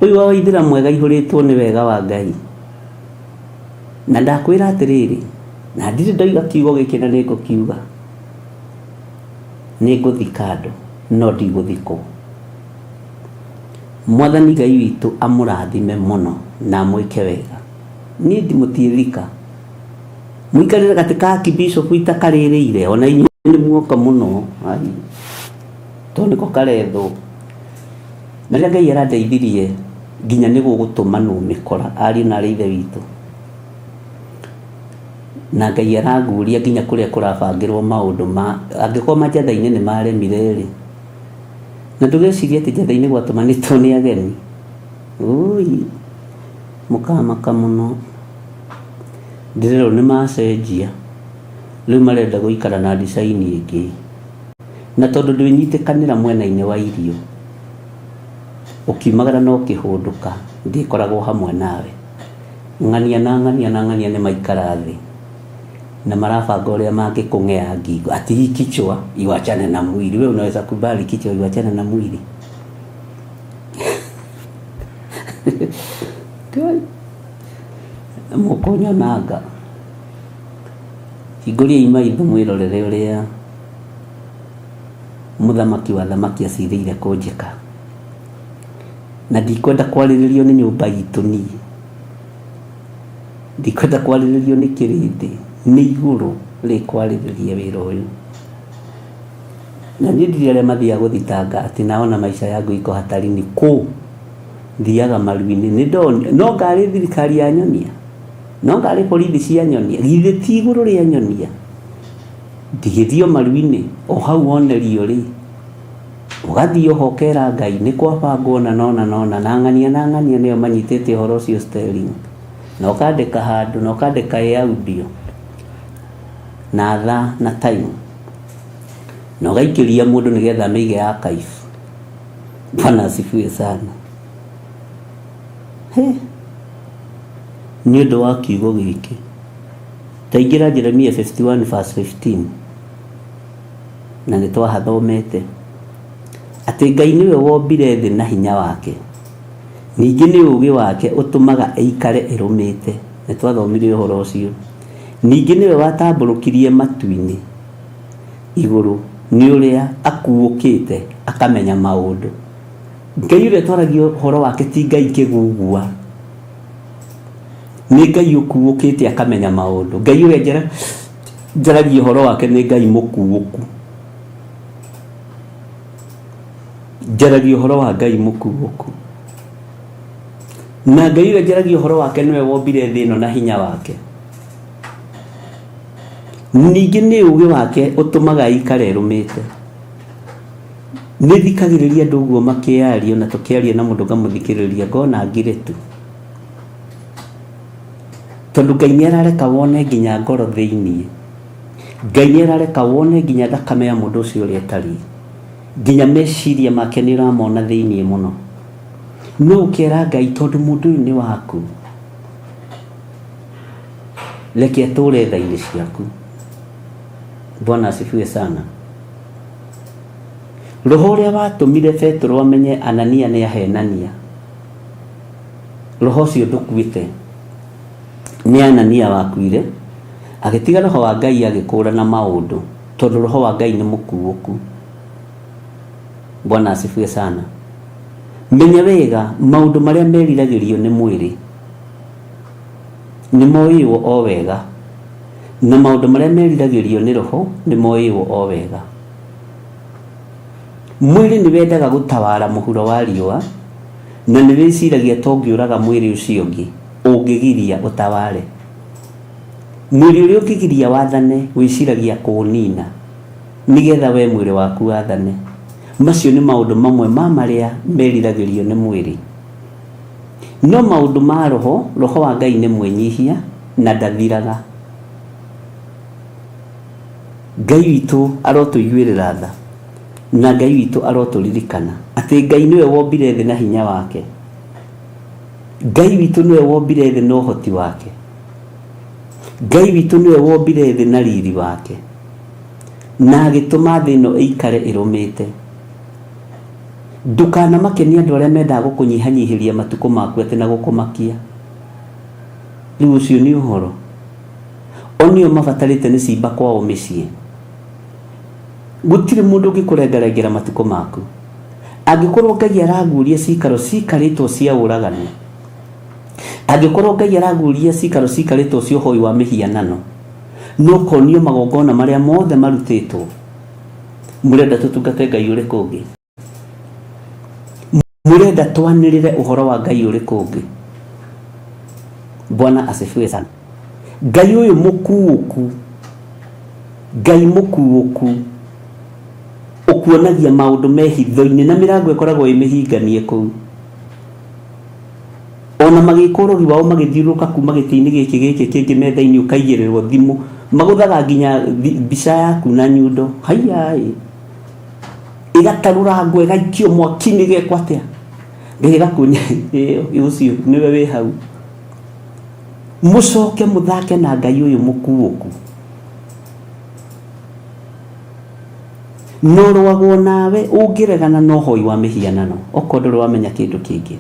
ũyũ wa Waithĩra mwega ihũrĩtwo nĩ wega wa Ngai. Na ndakwĩra atĩrĩrĩ, na ndirĩ ndoiga kiugo gĩkĩ na nĩngũkiuga, nĩngũthika andũ no ndigũthikwo. Mwathani Ngai witũ amũrathime mũno na amwĩke wega. Niĩ ndimũtiĩthika, mũikarĩre gatĩ ka Bishop itakarĩrĩire, ona inyuĩ nĩ muoka mũno, tondũ nĩko karethwo. Na rĩrĩa Ngai arandeithirie nginya nĩ gũgũtũma nũmĩkora ariũ na aarĩ a Ithe witũ, na Ngai aranguũria nginya kũrĩa kũrabangĩrwo maũndũ angĩkorwo manjatha-inĩ nĩ maremire-rĩ, na ndũgecirie atĩ njatha-inĩ gwatũmanĩtwo nĩ ageni. Mũkamaka mũno. Ndĩrerwo nĩ macenjia, rĩu marenda gũikara na design ĩngĩ, na tondũ ndwĩnyitĩkanĩra mwena-inĩ wa irio, ũkiumagara no kĩhũndũka, ndĩkoragwo hamwe nawe. Ng'ania na ng'ania na ng'ania nĩ maikara thĩ na marabanga ũrĩa mangĩkũng'ea ngingo, ati hii kichwa iwachane na mwili. Wewe unaweza kubali kichwa iwachane na mwili? Mũkũnyonanga. Hingũriai maitho mwĩrorere ũrĩa mũthamaki wa thamaki acirĩire kũnjĩka, na ndikwenda kwarĩrĩrio nĩ nyũmba itũ niĩ, ndikwenda kwarĩrĩrio nĩ kĩrĩndĩ, nĩ igũrũ rĩkwarĩrĩria wĩra ũyũ. na ndirire arĩa mathiaga gũthitanga atĩ naona maisha yangu iko hatarini kũ thiaga maru-inĩ nĩ no ngarĩ thirikari ya nyonia no ngarĩ borithi cia nyonia githĩ ti igũrũ rĩa nyonia ndigĩthio maru-inĩ o hau wonerio rĩ ũgathiĩ ho kera Ngai nĩ kwabangwo na nona na ng'ania nĩo manyitĩte ũhoro ũcio sterling na ũkandĩka handũ na ũkandĩka audio na thaa na time na ũgaikĩria mũndũ nĩgetha mĩige archive. Bwana asifiwe sana. Nĩ ũndũ wa kiugo gĩkĩ ta ingĩra Jeremia 51 verse 15 na nĩ twahathomete atĩ Ngai nĩwe wombire thĩ na hinya wake, ningĩ nĩ ũũgĩ wake ũtũmaga ĩikare ĩrũmĩte. Nĩ twathomire ũhoro ũcio. Ningĩ nĩwe watambũrũkirie matu-inĩ igũrũ, nĩ ũrĩa akuũkĩte akamenya maũndũ. Ngai ũrĩa twaragia ũhoro wake ti Ngai kĩgugua, nĩ Ngai ũkuũkĩte akamenya maũndũ. Ngai ũrĩa njaragia ũhoro wake nĩ Ngai mũkuũku. Njaragia ũhoro wa Ngai mũkuũku. Na Ngai ũrĩa njaragia ũhoro wake nĩwe wombire thĩ ĩno na hinya wake. Ningĩ nĩ ũũgĩ wake ũtũmaga ĩikare ĩrũmĩte. Nĩ thikagĩrĩria andũ ũguo makĩaria na tũkĩaria na mũndũ ngamũthikĩrĩria ngona ngire tu. Tondũ Ngai nĩ arareka wone nginya ngoro thĩiniĩ. Ngai nĩ arareka wone nginya thakame ya mũndũ ũcio ũrĩa tari. Nginya meciria make nĩ ũramona thĩiniĩ mũno. No ũkĩra Ngai tondũ mũndũ ũyũ nĩ waku, reke atũre tha-inĩ ciaku. Bwana asifiwe sana. Roho ũrĩa watũmire Petro amenye Anania nĩ ahenania, roho ũcio ndũkuĩte. Nĩ Anania wakuire agĩtiga roho wa Ngai agĩkũũrana maũndũ tondũ roho wa Ngai nĩ mũkuũku. Bwana asifiwe sana. Menya wega maũndũ marĩa meriragĩrio nĩ mwĩrĩ nĩ moĩwo o wega, na maũndũ marĩa meriragĩrio nĩ roho nĩ moĩwo o wega. Mwĩrĩ nĩ wendaga gũtawara mũhuro wa riũa na nĩ wĩciragia to ũngĩũraga mwĩrĩ ũcio ũngĩ ũngĩgiria ũtaware. Mwĩrĩ ũrĩa ũngĩgiria wathane wĩciragia kũũnina nĩgetha we mwĩrĩ waku wathane. Macio nĩ maũndũ mamwe ma marĩa meriragĩrio nĩ mwĩrĩ. No maũndũ ma roho, roho wa Ngai nĩ mwĩnyihia na ndathiraga. Ngai witũ arotũiguĩrĩra tha na Ngai witũ arotũririkana atĩ Ngai nĩwe wombire thĩ na hinya wake. Ngai witũ nĩwe wombire thĩ na ũhoti wake. Ngai witũ nĩwe wombire thĩ na riri wake na agĩtũma thĩ ĩno ĩikare ĩrũmĩte. Ndũkanamake nĩ andũ arĩa mendaga gũkũnyihanyihĩria matukũ maku atĩ na gũkũmakia. Rĩu ũcio nĩ ũhoro. O nĩo mabatarĩte nĩ cimba kwao mĩciĩ. Gũtirĩ mũndũ ũngĩkũrengarengera matukũ maku. Angĩkorwo Ngai araguũria cikaro cikarĩtwo cia ũragani, angĩkorwo Ngai araguũria cikaro cikarĩtwo cia ũhoi wa mĩhianano, no konio magongona marĩa mothe marutĩtwo, mũrenda tũtungate Ngai ũrĩkũ ũngĩ? Mũrenda twanĩrĩre ũhoro wa Ngai ũrĩkũ ũngĩ? Bwana asifiwe sana. Ngai ũyũ mũkuũku, Ngai mũkuũku, ũkuonagia maũndũ me hitho-inĩ na mĩrango ĩkoragwo ĩmĩhinganie kũu. Ona magĩkũrũgi wao magĩthiũrũka kuma gĩtĩ-inĩ gĩkĩ kĩngĩ metha-inĩ ũkaigĩrĩrwo thimũ, magũthaga nginya mbica yaku na nyundo, haiyai ĩgatarũra ngo ĩgaikio mwaki-inĩ gekwo atĩa, gĩgakuonia ũcio nĩwe wĩ hau. Mũcoke mũthake na Ngai ũyũ mũkuũku. No rwagwo nawe ũngĩregana na ũhoi wa mĩhianano, okorwo ndũrĩ wamenya kĩndũ kĩngĩ.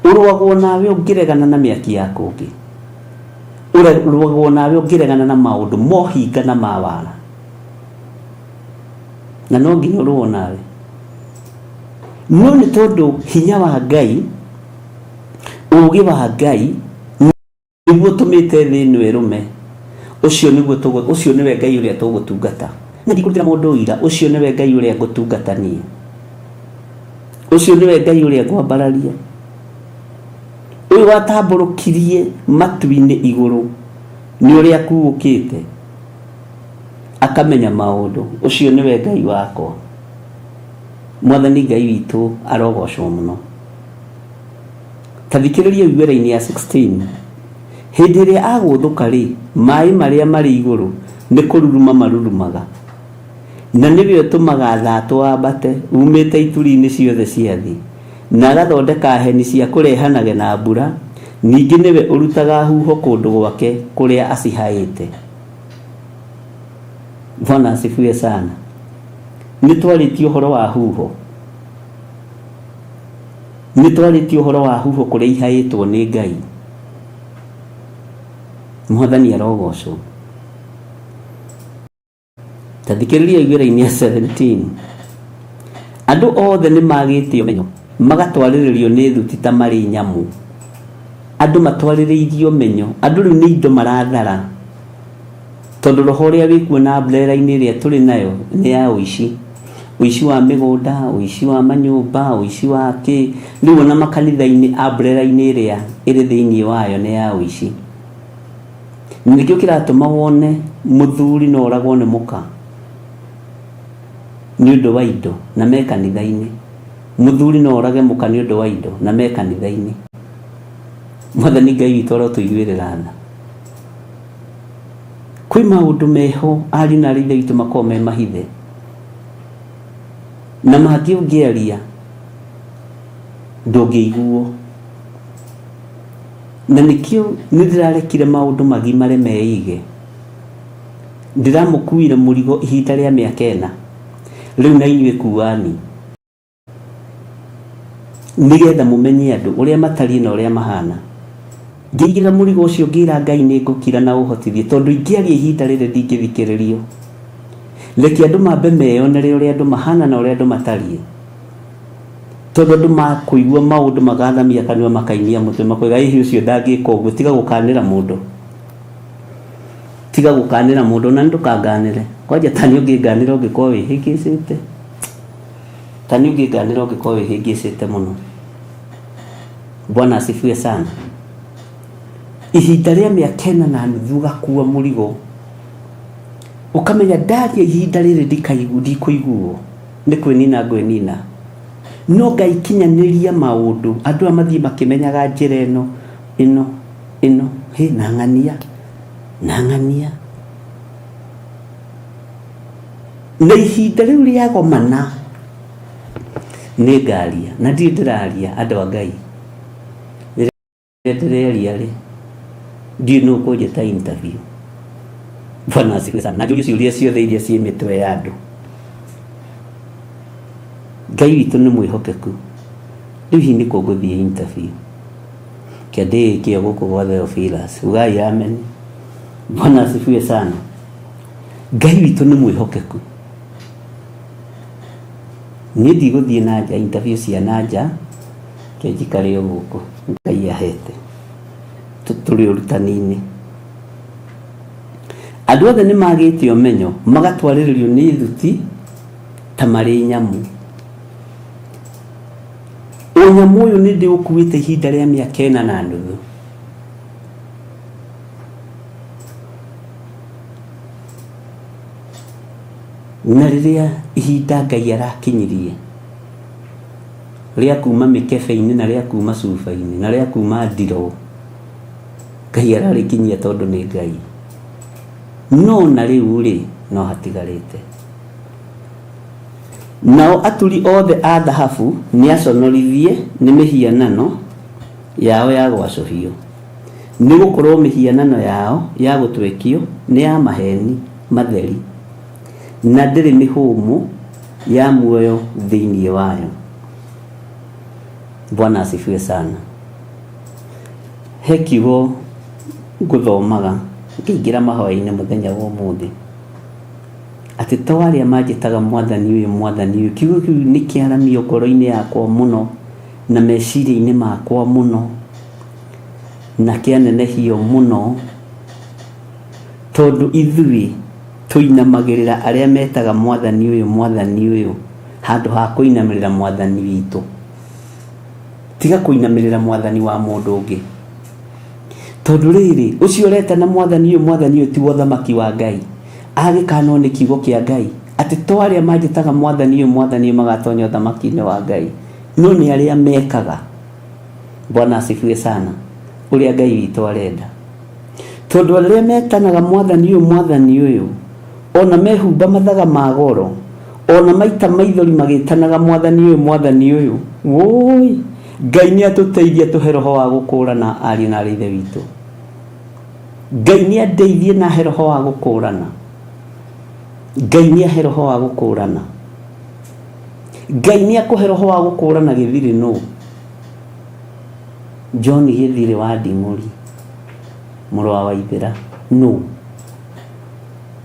Ũrwagwo nawe ũngĩregana na mĩaki ya kũngĩ. Ũrwagwo nawe ũngĩregana na maũndũ mohinga na mawara. Na no nginya ũrũo nawe. No nĩ tondũ hinya wa Ngai, ũũgĩ wa Ngai nĩguo tũmĩte thĩ ĩno ĩrũme. Ũcio nĩwe Ngai ũrĩa tũgũtungata. na ndikurutira mundu ira ucio niwe Ngai uria ngutungatania, ucio niwe Ngai uria ngwambararia, uyu watamburukirie matu-ini iguru ni uria kuukite akamenya maundu, ucio niwe Ngai wakwa. Mwathani Ngai witu arogocwo muno. Tathikiriria wĩra-inĩ ya 16 hindi iria aguthuka ri mai maria mari iguru ni kururuma marurumaga, na niwe utumaga thatu wambate umite ituri-ini ciothe cia thi, na agathondeka heni cia kurehanage na mbura, ningi niwe urutaga huho kundu gwake kuria acihaite. Bwana asifiwe sana. Nitwaritie uhoro wa huho, nitwaritie uhoro wa huho kuria ihaitwo ni Ngai. Mwathani arogocwo. Tathikiriria wĩra-inĩ ya 17 andu othe ni magĩte ũmenyo magatwarĩrĩrio nĩ thuti ta marĩ nyamu. Andu matwarĩrĩirio menyo, andu rĩu nĩ indo marathara, tondu roho ũrĩa wĩkuo na umbrella-inĩ ĩrĩa tũrĩ nayo nĩ ya ũici, ũici wa mĩgũnda, ũici wa manyũmba, ũici wa kĩ. Rĩu ona makanitha-inĩ umbrella-inĩ ĩrĩa ĩrĩ thĩinĩ wayo nĩ ya ũici. Nĩkĩo kĩratũma wone mũthuri na oragwo nĩ mũka nĩ ũndũ wa indo na me kanitha-inĩ, mũthuri na orage mũka nĩ ũndũ wa indo na me kanitha-inĩ. Mwathani Ngai witũ arotũiguĩrĩra tha. Kwĩ maũndũ meho ari na rithe witũ makorwo me mahithe, na mangĩ ũngĩaria ndũngĩiguo, na nikio nindirarekire maundu magimare meige. Ndiramũkuire mũrigo ihinda rĩa mĩaka 4, rĩu na inyuĩ kuani, nigetha mũmenye andũ ũrĩa matariĩ na ũrĩa mahana. Ngĩigĩra mũrigo ũcio ngĩra Ngai nĩ ngũkira na ũhotithie, tondũ ingĩaria ihinda rĩrĩ ndingĩthikĩrĩrio. Reke andũ mambe meyonere ũrĩa andũ mahana na ũrĩa andũ matariĩ, tondu andu makuigua maundu magathamia kanua makainia mutwe makoiga hihi ucio ndangĩka ũguo. Tiga gũkanĩra mũndũ, tiga gũkanĩra mũndũ, na ndukanganĩre. Kwanja tani ũngĩnganĩra ũngĩkorwo wĩhĩngĩcĩte, tani ũngĩnganĩra ũngĩkorwo wĩhĩngĩcĩte mũno. Bwana asifiwe sana. Ihinda rĩa mĩaka 4 na nuthu gakua mũrigo, ukamenya ndaria ihinda rĩrĩ ndikũiguo, nĩ kwĩnina ngwĩnina. No Ngai kinyanĩria maundu andu amathie makimenyaga njĩra ino he na ng'ania na ihinda rĩu rĩagomana nĩ ngaria, na ndirĩ ndĩraria andũ a Ngai. Ndĩreria rĩ ndiĩ no kũnjĩta interview. Bwana asifiwe sana. Na njũrie ciũria ciothe iria ciĩ mĩtwe ya andũ. Ngai witũ nĩ mwĩhokeku. Rĩu hihi nĩ kũngũthiĩ interview kĩandĩ kĩa gũkũ gwa Theophilus. Ugai amen. Bwana asifiwe sana. Ngai witũ nĩ mwĩhokeku. Niĩ ndigũthiĩ na nja interview cia na nja kĩnjikare o gũkũ Ngai ahete tũrĩ ũrutani-inĩ. Andũ othe nĩ magĩte ũmenyo magatwarĩrĩrio nĩ thuti ta marĩ nyamu. Ũnyamu ũyũ nĩ ndĩũkuĩte ihinda rĩa mĩaka 4 na nuthu. Na rĩrĩa ihinda Ngai arakinyirie rĩa kuma mĩkebe-inĩ na rĩa kuma cuba-inĩ na rĩa kuma ndiroo, Ngai ararĩkinyia tondũ nĩ Ngai. No na rĩu rĩ no hatigarĩte. Nao aturi othe a thahabu nĩ aconorithie nĩ mĩhianano yao ya gwacũhio, nĩ gũkorwo mĩhianano yao ya gũtwekio nĩ ya maheni matheri, na ndĩrĩ mĩhũmũ ya muoyo thĩinĩ wayo. Bwana asifiwe sana. He kiugo ngũthomaga ngĩingĩra mahoya-inĩ mũthenya wa ũmũthĩ, atĩ to arĩa manjĩtaga mwathani ũyũ mwathani ũyũ. Kiugo kĩu nĩ kĩaramio ngoro-inĩ yakwa mũno na meciria-inĩ makwa mũno, na kĩanenehio mũno, tondũ ithuĩ tuinamagirira aria metaga mwathani uyu handu ha kuinamirira mwathani witu. Tiga kuinamirira mwathani wa mundu ungi. Tondu riri ucio reta na mwathani uyu ti wathamaki wa Ngai. Agikano ni kiugo kia Ngai ati to aria majitaga mwathani magatonya uthamaki-ini wa Ngai, no ni aria mekaga. Bwana asifiwe sana. Uria Ngai witu arenda. Tondu aria metanaga mwathani uyu ona mehumba mathaga magoro, ona maita maithori magitanaga mwathani uyu woi, Ngai ni atuteithia tuhe roho wa gukurana ari na rithe witu. Ngai ni andeithie na he roho wa gukurana. Ngai ni ahe roho wa gukurana. Ngai ni akuhe roho wa gukurana githiri no. John githiri wa Nding'uri muru wa Waithira no.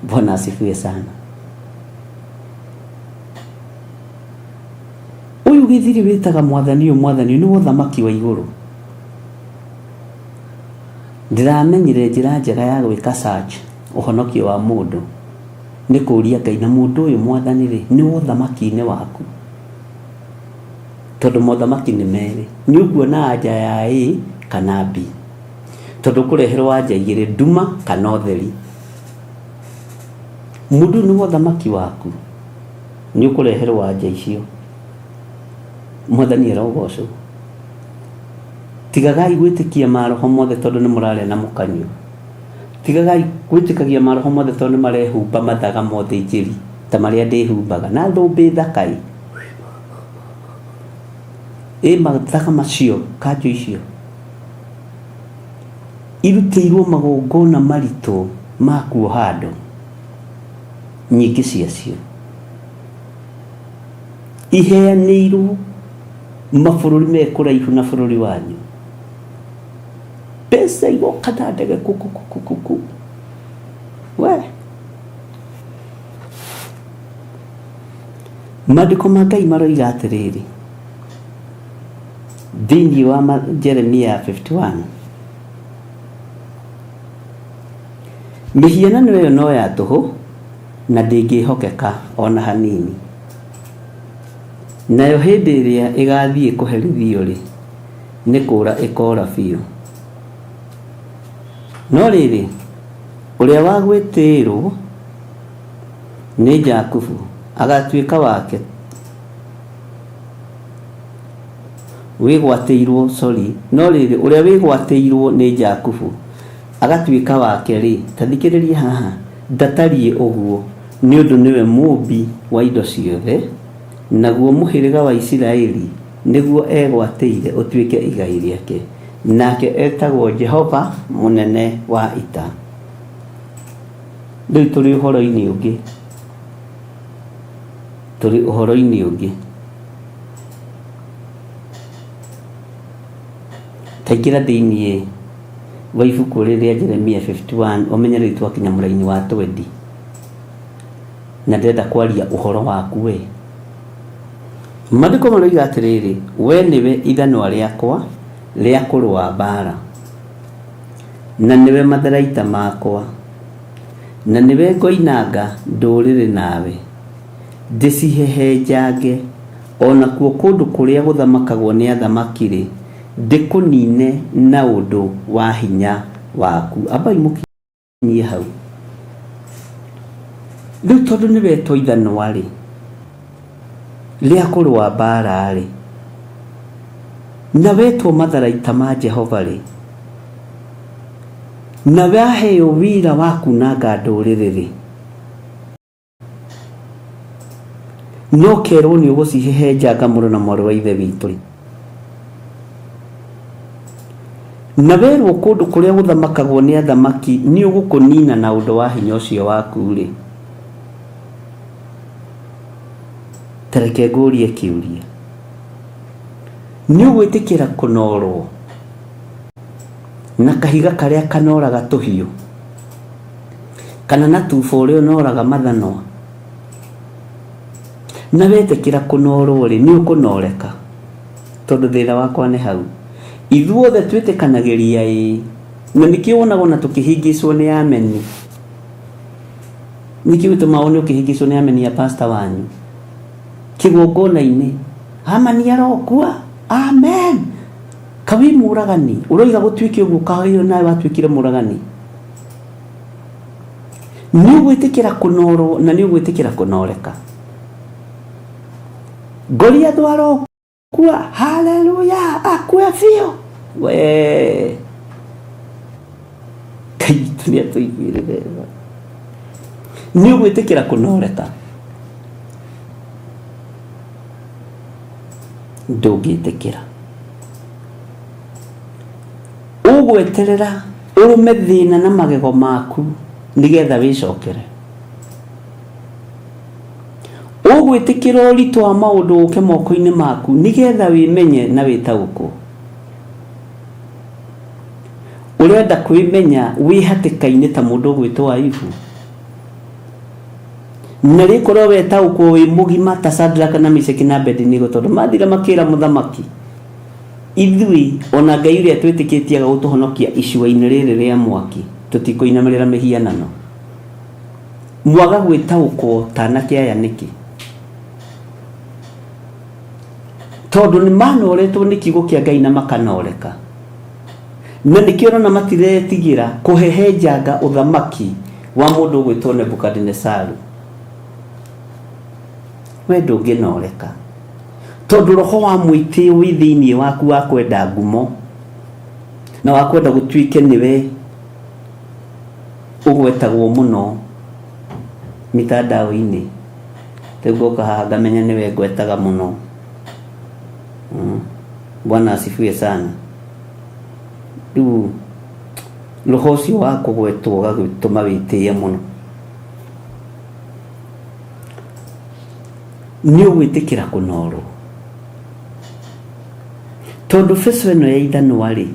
Bwana asifiwe sana. Uyu githiri witaga mwathani ni uthamaki wa iguru. Ndiramenyire njira njega ya gwika search uhonokio wa mundu ni kuria Ngai na mundu uyu mwathani ri ni uthamaki-ini waku. Tondu mothamaki ni meri, ni uguona anja ya A kana B. Tondu kureherwo anja igiri, nduma kana utheri. Mundu ni uthamaki waku, ni ukureherwo anja icio. Mwathani arogocwo. Tigagai gwitikia maroho mothe tondu ni murare na mukanyo. Tigagai gwitikagia maroho mothe tondu ni marehumba mathaga mothe njiri ta maria ndihumbaga na thumbi thakai. Mathaga macio kanjo icio irutirwo magongona marito makuo handu nyingi ciacio iheanirwo mabururi mekuraihu na bururi wanyu. Pesa igoka na ndege kuku we Maandiko ma Ngai maroiga atiriri thiini wa Jeremia 51, mihianano ĩyo no ya tuhu na ndĩngĩhokeka ona hanini, nayo hĩndĩ ĩrĩa ĩgathiĩ kũherithio rĩ nĩ kũra ĩkora biũ. No rĩrĩ ũrĩa wa gwĩtĩĩrwo nĩ Jakubu agatuĩka wake, no rĩrĩ ũrĩa wĩgwatĩirwo nĩ Jakubu agatuĩka wake rĩ, tathikĩrĩria haha, ndatariĩ ũguo nĩ ũndũ nĩwe mũmbi wa indo ciothe, naguo mũhĩrĩga wa Isiraeli nĩguo egwatĩire ũtuĩke igai rĩake, nake etagwo Jehova mũnene wa ita. Rĩu tũrĩ ũhoro-inĩ ũngĩ. Taingĩra thĩinĩ wa ibuku rĩrĩa Jeremia 51 ũmenye rĩu twakinya mũraini wa 20, na ndĩrenda kwaria ũhoro waku we. Maandĩko maroiga atĩrĩrĩ, we nĩwe ithanwa rĩakwa rĩa kũrũa mbara, na nĩwe matharaita makwa, na nĩwe ngoinanga ndũrĩrĩ nawe, ndĩcihehenjange, ona kuo kũndũ kũrĩa gũthamakagwo nĩ athamaki-rĩ ndĩkũnine na ũndũ wa hinya waku. Ambai mũkinyie hau. Rĩu tondũ nĩwetwo ithanwa-rĩ rĩa kũrũa mbara-rĩ, na wetwo matharaita ma Jehova-rĩ, na waheo wĩra wa kunanga ndũrĩrĩ-rĩ, no kerwo nĩ ũgũcihehenjanga mũrũ na mwarĩ wa ithe witũ-rĩ, na werwo kũndũ kũrĩa gũthamakagwo nĩ athamaki nĩ ũgũkũnina na ũndũ wa hinya ũcio waku-rĩ, tareke ngũrie kĩũria, nĩ ũgwĩtĩkĩra kũnorwo na kahiga karĩa kanoraga tũhiũ, kana na tuba ũrĩa ũnoraga mathanwa? Na wetĩkĩra kũnorwo-rĩ nĩ ũkũnoreka, tondũ thĩna wakwa nĩ hau. Ithuothe twĩtĩkanagĩria na nĩkĩo wonagwo na tũkĩhingĩcwo nĩ ameni. niki gituma one ukihingicwo ni amenia pastor wanyu kigongona-ini amani arokua amen kawi muragani uroiga gutwike uguo kahiyo nawe watwikire muragani ni ugwitikira kunoro na ni ugwitikira kunoreka Goliath arokua haleluya akua fio we kaitunia tuigwire wega ni ugwitikira kunoreka ndũngĩtĩkĩra ũgweterera ũrũme thĩna na magego maku nĩgetha wĩcokere ũgwĩtĩkĩra ũritũ wa maũndũ ũke moko-inĩ maku nĩgetha wĩmenye na wĩtaũkwo ũrenda kwĩmenya wĩ hatĩka-inĩ ta mũndũ ũgwĩtwo Ayubu na rĩkorwo wetaũkwo wĩ mũgima ta Shadraka na Meshaki na Abedinego tondũ mathire makĩra mũthamaki ithui ona Ngai ũrĩa twĩtĩkĩtie gũtũhonokia icua-inĩ rĩrĩ rĩa mwaki tũtikũinamĩrĩra mĩhianano mwaga gwĩtaũkwo tanake aya nĩkĩ tondũ nĩ manoretwo nĩ kiugo kĩa Ngai na makanoreka na nĩkĩo ona matiretigĩra kũhehenjanga ũthamaki wa mũndũ ũgwĩtwo Nebukadinezaru we ndũngĩnoreka tondũ roho wa mwĩtĩo wĩ thĩinĩ waku wa kwenda ngumo na wa kwenda gũtuĩke nĩwe ũgwetagwo mũno mitandao-inĩ tegoka haha ngamenya nĩwe ngwetaga mũno Bwana asifiwe sana rĩu roho ũcio wa kũgwetwo ũgagĩtũma wĩtĩe mũno ni ugwitikira kunorwo tondu feso ino ya ithanwa ri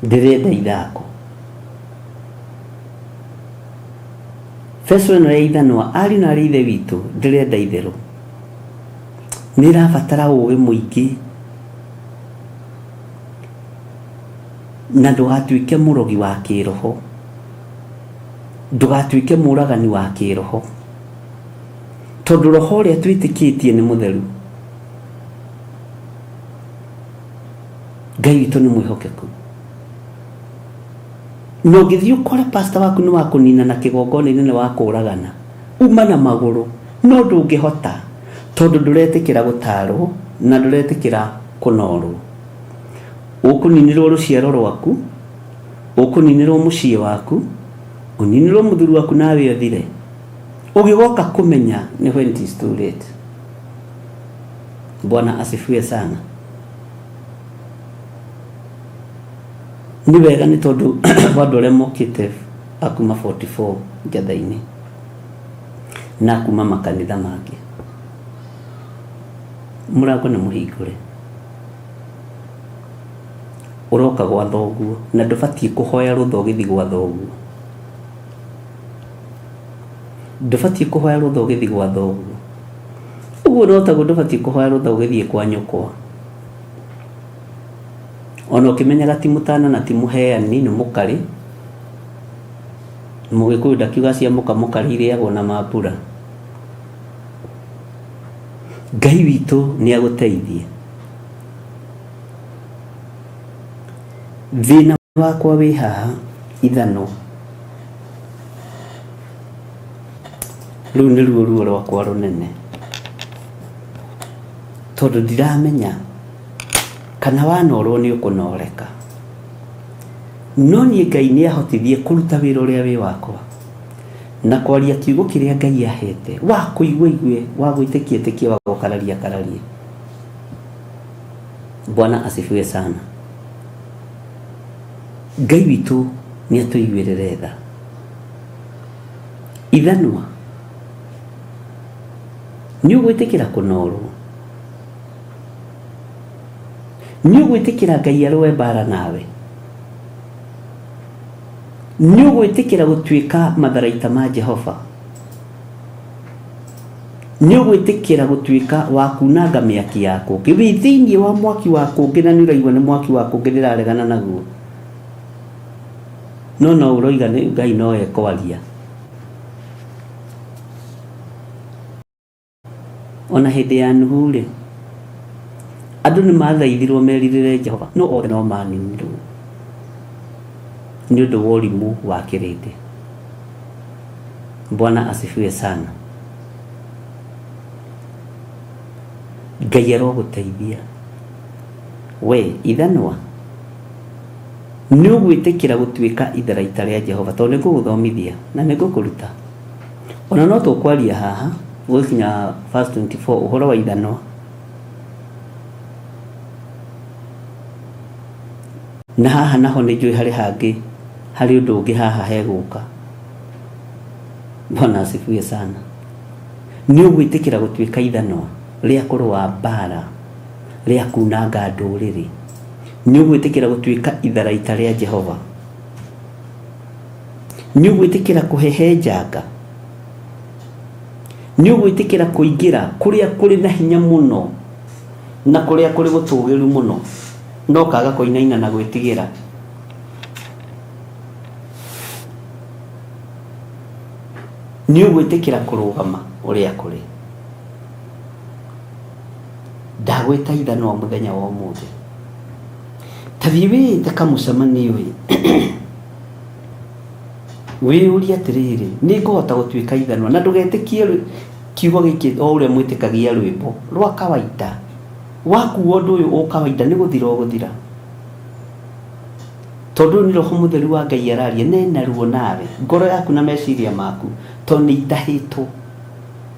ndirenda ithako feso ino ya ithanwa ari na ri ithe witu ndirenda itheru nirabatara ugi muingi na ndugatuike murogi wa kiroho ndugatuike muragani wa kiroho tondu roho ũrĩa twĩtĩkĩtie nĩ mũtheru Ngai witũ nĩ mwĩhokeku no gĩthiĩ ũkore pastor waku nĩ wa kũnina na kĩgongona-inĩ nĩ wa kũragana uma na magũrũ no ndũngĩhota tondu ndũretĩkĩra gũtarwo na ndũretĩkĩra kũnorwo ũkũninĩrwo rũciaro rwaku ũkũninĩrwo mũciĩ waku ũninĩrwo mũthuri waku nawe ũthire ugigoka kumenya ni when it is too late Bwana asifiwe sana ni wega ni tondu vandu arĩa mokĩte akuma 44 njatha-inĩ na kuma makanitha mangĩ mũrango nĩ mũhingũre ũroka gwa thoguo na ndũbatiĩ kũhoya rũtho ũgĩthiĩ gwa thoguo ndũbatiĩ kũhoya rũtha ũgĩthiĩ gwa thoguo ũguo no taguo ndũbatiĩ kũhoya rũtha ũgĩthiĩ kwa nyũkwa ona ũkĩmenyaga ti mũtana na ti mũheani nĩ mũkarĩ Mũgĩkũyũ ndakiuga cia mũkamũkarĩ irĩagwo na mambura Ngai witũ nĩ agũteithie thĩna wakwa wĩ haha ithano rĩu nĩ ruo rwakwa rũnene tondũ ndiramenya kana wanorwo nĩ ũkũnoreka no niĩ Ngai nĩ ahotithie kũruta wĩra ũrĩa wĩ wakwa na kwaria kiugo kĩrĩa Ngai ahete wa kũigua igue wa gwĩtĩkia tĩkia wa gũkararia kararie Bwana asifiwe sana Ngai witũ nĩ atũiguĩrĩre tha ithanwa ni ugwitikira kunorwo ni ugwitikira Ngai arwe bara nawe ni ugwitikira gutwika matharaita ma Jehova ni ugwitikira gutwika wakunanga miaki yako githĩinĩ wa mwaki wako ngina ni uraigwa ni mwaki wako ngĩraregana naguo no uroiga ni Ngai no ekwaria ona hĩndĩ ya Nuhu rĩ, andũ nĩ mathaithirwo merirĩre Jehova, no othe no maninirwo nĩ ũndũ wa ũrimũ wa kĩrĩndĩ. Bwana asifiwe sana. Ngai arogũteithia we ithanwa nĩ ũgwĩtĩkĩra gũtuĩka itharaita rĩa Jehova, tondũ nĩ ngũgũthomithia na nĩ ngũkũruta. Ona no tũkwaria haha gũkinya verse 24 ũhoro wa ithanwa. Na haha naho nĩ njũĩ harĩ hangĩ harĩ ũndũ ũngĩ haha hegũka. Bwana asifiwe sana. Nĩ ũgwĩtĩkĩra gũtuĩka ithanwa rĩa kũrũa mbara, rĩa kunanga ndũrĩrĩ. Nĩ ũgwĩtĩkĩra gũtuĩka itharaita rĩa Jehova. Nĩ ũgwĩtĩkĩra kũhehenjanga. Nĩ ũgwĩtĩkĩra kũingĩra kũrĩa kũrĩ na hinya mũno na kũrĩa kũrĩ gũtũgĩru mũno, no kaga kũinaina na gwĩtigĩra. Nĩ ũgwĩtĩkĩra kũrũgama ũrĩa kũrĩ. Ndagwĩta ithanwa mũthenya wa ũmũthĩ. Tathi wĩte kamũcemanio wĩyũrie atĩrĩrĩ, nĩ ngũhota gũtuĩka ithanwa, na ndũgetĩkie kiugo gĩkĩ o ũrĩa mwĩtĩkagia rwĩmbo rwa kawaida. Wakuo ũndũ ũyũ o kawaida nĩ gũthira ũgũthira, tondũ nĩ Roho Mũtheru wa Ngai araria, nena ruo nawe ngoro yaku na meciria maku, tondũ nĩ itahĩtwo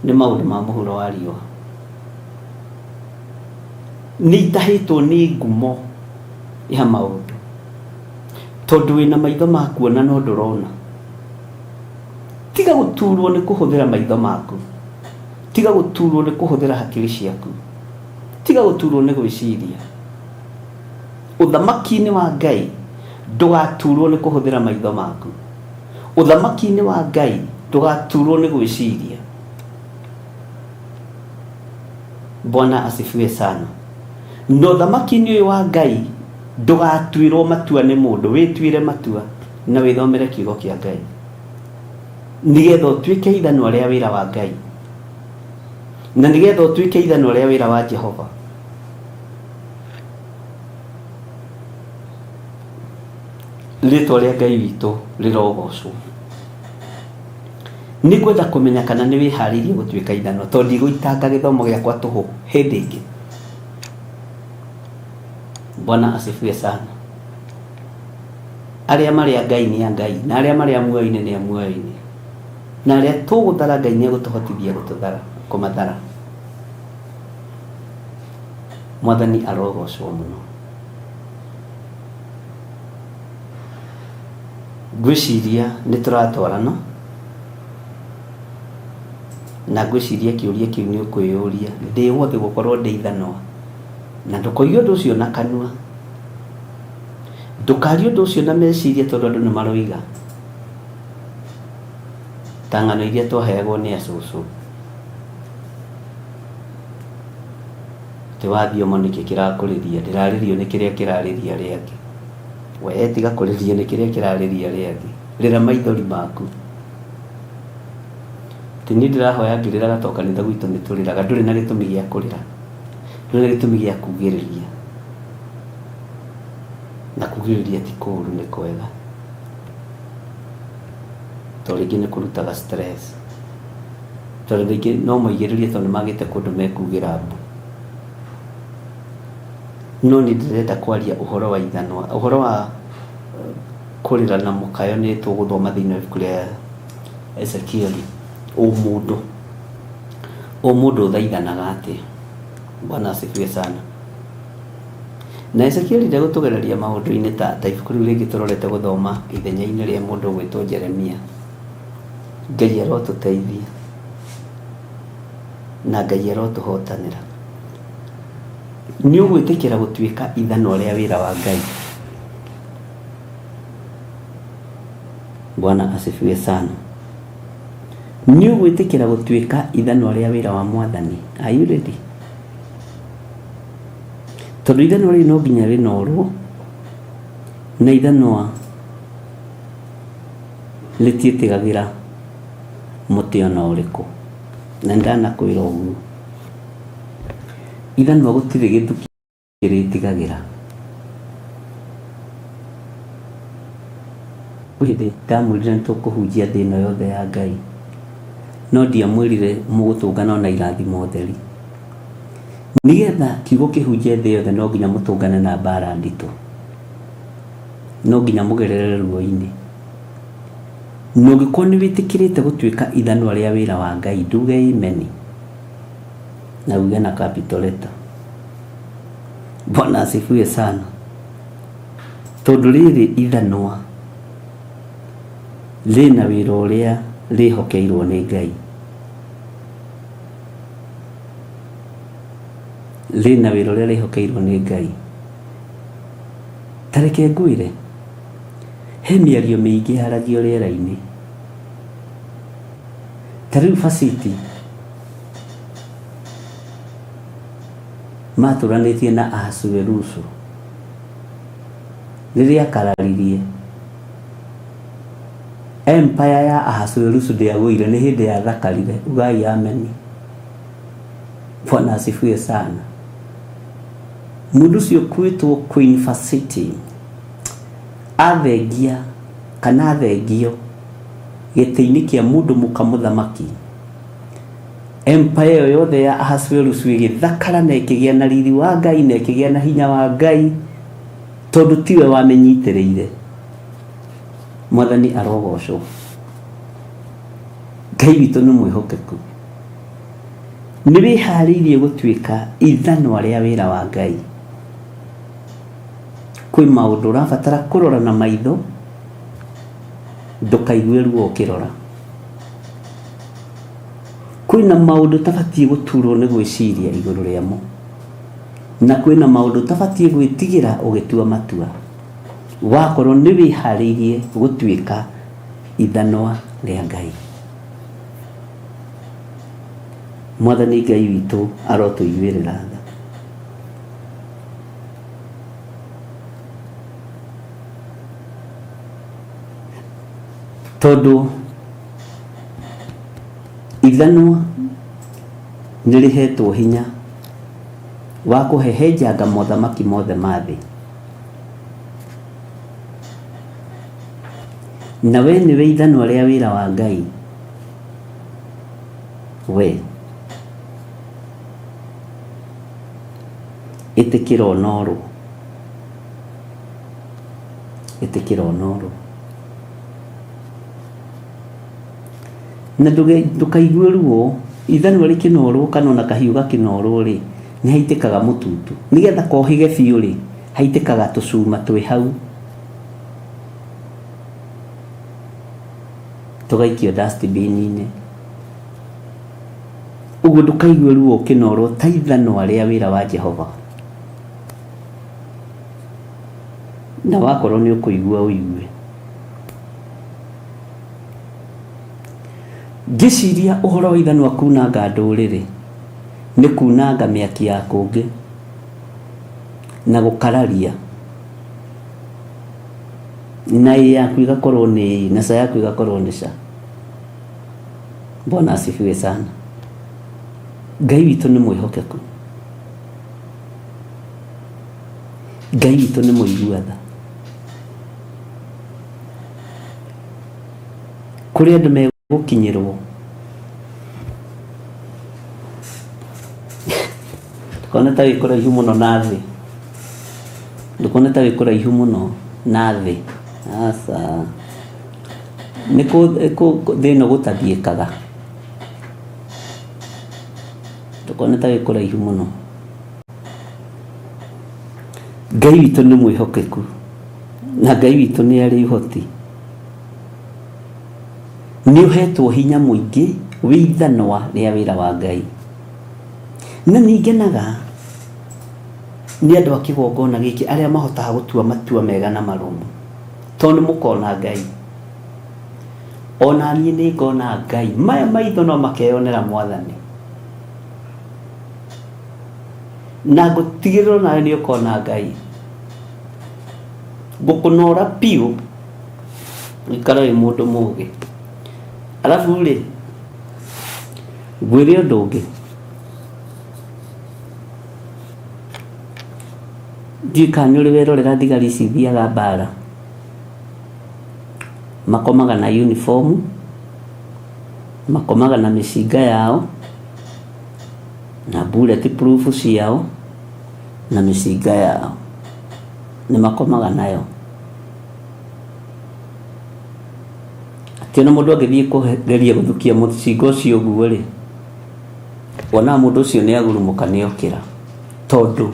nĩ maũndũ ma mũhuro wa riũa. Nĩ itahĩtwo nĩ ngumo ya maũndũ, tondũ wĩna maitho ma kuona no ndũrona. Tiga gũturwo nĩ kũhũthĩra maitho maku, tiga gũturwo nĩ kũhũthĩra hakiri ciaku, tiga gũturwo nĩ gwĩciria. Ũthamaki-inĩ wa Ngai ndũgaturwo nĩ kũhũthĩra maitho maku. Ũthamaki-inĩ wa Ngai ndũgaturwo nĩ gwĩciria. Bwana asifiwe sana. No ũthamaki-inĩ ũyũ wa Ngai ndũgatuĩrwo matua nĩ mũndũ, wĩtuĩre matua na wĩthomere kiugo kĩa Ngai, nĩgetha ũtuĩke ithanwa rĩa wĩra wa Ngai, na nĩgetha ũtuĩke ithanwa rĩa wĩra wa Jehova. Rĩtwa rĩa Ngai witũ rĩrogocwo. Nĩ ngwenda kũmenya kana nĩ wĩharĩirie gũtuĩka ithanwa, tondũ ndigũitanga gĩthomo gĩakwa tũhũ hĩndĩ ĩngĩ. Bwana asifiwe sana. Arĩa marĩ a Ngai nĩ a Ngai, na arĩa marĩ a muoyo-inĩ nĩ a muoyo-inĩ, na arĩa tũgũthara Ngai nĩ egũtũhotithia kũmathara. Mwathani arogocwo mũno. Ngwĩciria nĩ tũratwarana, na ngwĩciria kĩũria kĩu nĩ ũkwĩyũria, ndĩ wothe gũkorwo ndĩ ithanwa, na ndũkoige ũndũ ũcio na kanua, ndũkarie ũndũ ũcio na meciria, tondũ andũ nĩ maroiga ta ng'ano iria twaheagwo nĩ acũcũ, atĩ wathiĩ ũmo nĩkĩ kĩrakũrĩria, ndĩrarĩrio nĩ kĩrĩa kĩrarĩria arĩa angĩ. We tiga kũrĩria nĩ kĩrĩa kĩrarĩria arĩa angĩ, rĩra maithori maku. Ti niĩ ndĩrahoya ngĩrĩraga to kanitha gwitũ nĩ tũrĩraga, ndũrĩ na gĩtũmi gĩa kũrĩra, ndũrĩ na gĩtũmi gĩa kugĩrĩria, na kugĩrĩria ti kũũru, nĩ kwega, to rĩngĩ nĩ kũrutaga stress, tondũ rĩngĩ no moigĩrĩrie tondũ magĩte kũndũ mekugĩra mbu. No nĩ ndĩrenda kwaria ũhoro wa ithanwa, ũhoro wa kũrĩra na mũkayo. Nĩ tũgũthoma thĩinĩ wa ibuku rĩa Ezekieli. O mũndũ ũthaithanaga atĩ. Bwana asifiwe sana. Na Ezekieli ndegũtũgereria maũndũ-inĩ ta ibuku rĩu rĩngĩ tũrorete gũthoma ithenya-inĩ rĩa mũndũ ũgwĩtwo Jeremia. Ngai arotũteithia na Ngai arotũhotanĩra. Nĩ ũgwĩtĩkĩra gũtuĩka ithanwa rĩa wĩra wa Ngai. Bwana asifiwe sana. Nĩ ũgwĩtĩkĩra gũtuĩka ithanwa rĩa wĩra wa Mwathani. Are you ready? Tondũ ithanwa rĩu no nginya rĩnorwo, na ithanwa rĩtiĩtĩgagĩra mũtĩ ona ũrĩkũ, na ndanakwĩra ũguo. ithanwa gutire gitu kiritigagira wihinde ndamwirire nitukuhunjia thina yothe ya Ngai no ndiamwirire mugutungana na irathimo theri nigetha kiugo kihunjie thi yothe no nginya mutungane na mbara ndito no nginya mugerere ruo-ini no gikorwo ni witikirite gutuika ithanwa ria wira wa Ngai nduge amen na uge na capital letter. Bwana asifiwe sana. Tondu riri ithanwa rina wira uria rihokeirwo ni Ngai, rina wira uria rihokeirwo ni Ngai. Tareke ngwire he miario miingi haragio riera-ini. Tariu facility maturanitie na Ahasuerusu riria kararirie empire ya Ahasuerusu ndiagwire ni hindi ya thakarire. Ugai amen. Bwana asifiwe sana. Mundu cio kwitwo Queen Facility athengia kana athengio giti-ini kia mundu mukamuthamaki empire yothe ya Ahasuerusu igithakara na ikigia na riri wa Ngai na ikigia na hinya wa Ngai tondu tiwe wamenyitiriire. Mwathani arogocwo. Ngai witu ni mwihokeku, ni wihariirie gutuika ithanwa ria wira wa Ngai. Kwi maundu urabatara kurora na maitho ndukaigue ruo ukirora. Kwina maundu tabatie guturwo ni gwiciria iguru riamo na kwina maundu tabatie gwitigira ugitua matua wakorwo ni wihariirie gutuika ithanwa ria Ngai. Mwathani Ngai witu arotuiguirira tha. Tondu ithanwa nirihetwo hinya wa kuhehenjanga mothamaki mothe mathi, na we niwe ithanwa ria wira wa Ngai. We itikira onoru, itikira onoru na ndukaigue ruo. Ithanwa rikinorwo kana ona kahiu gakinorwo ri ni haitikaga mututu nigetha kohige biu ri haitikaga tucuma twi hau tugaikio dustbin-ini. Uguo ndukaigue ruo kinorwo ta ithanwa ria wira wa Jehova, na wakorwo ni ukuigua uigue. Ngiciria uhoro wa ithanwa kunanga nduriri ni kunanga miaki ya kungi na gukararia na yaku igakorwo ni na sa yaku igakorwo ni sa. Bwana asifiwe sana. Ngai witu ni mwihokeku, Ngai witu ni muiguatha. Kuri andu megukinyirwo tukona ta wikora ihu muno na thi, tukona ta wikora ihu muno na thi. Asa niko thina gutathiikaga, tukona ta wikora ihu muno. Ngai witu ni mwihokeku na Ngai witu ni ari ihoti. Ni uhetwo hinya muingi wi ithanwa ria wira wa Ngai, na ningenaga ni andu akigongona giki aria mahotaga gutua matua mega na marumu tondu mukona Ngai. Ona nie ni ngona Ngai, maya maitho no makeyonera Mwathani na gutigirwo nawe ni ukona Ngai gukunora piu ikara wi mundu mugi. Alafu ri gwire undu ungi Jika nyuri werorera thigari cithiaga mbara, makomaga na uniform, makomaga na mĩcinga yao na bulletproof ciao na mĩcinga yao, nĩ makomaga nayo. Tena mũndũ agĩthiĩ kũgeria gũthukia mũcinga ũcio ũguo rĩ, wona mũndũ ũcio nĩ agurumũka nĩ okĩra, tondũ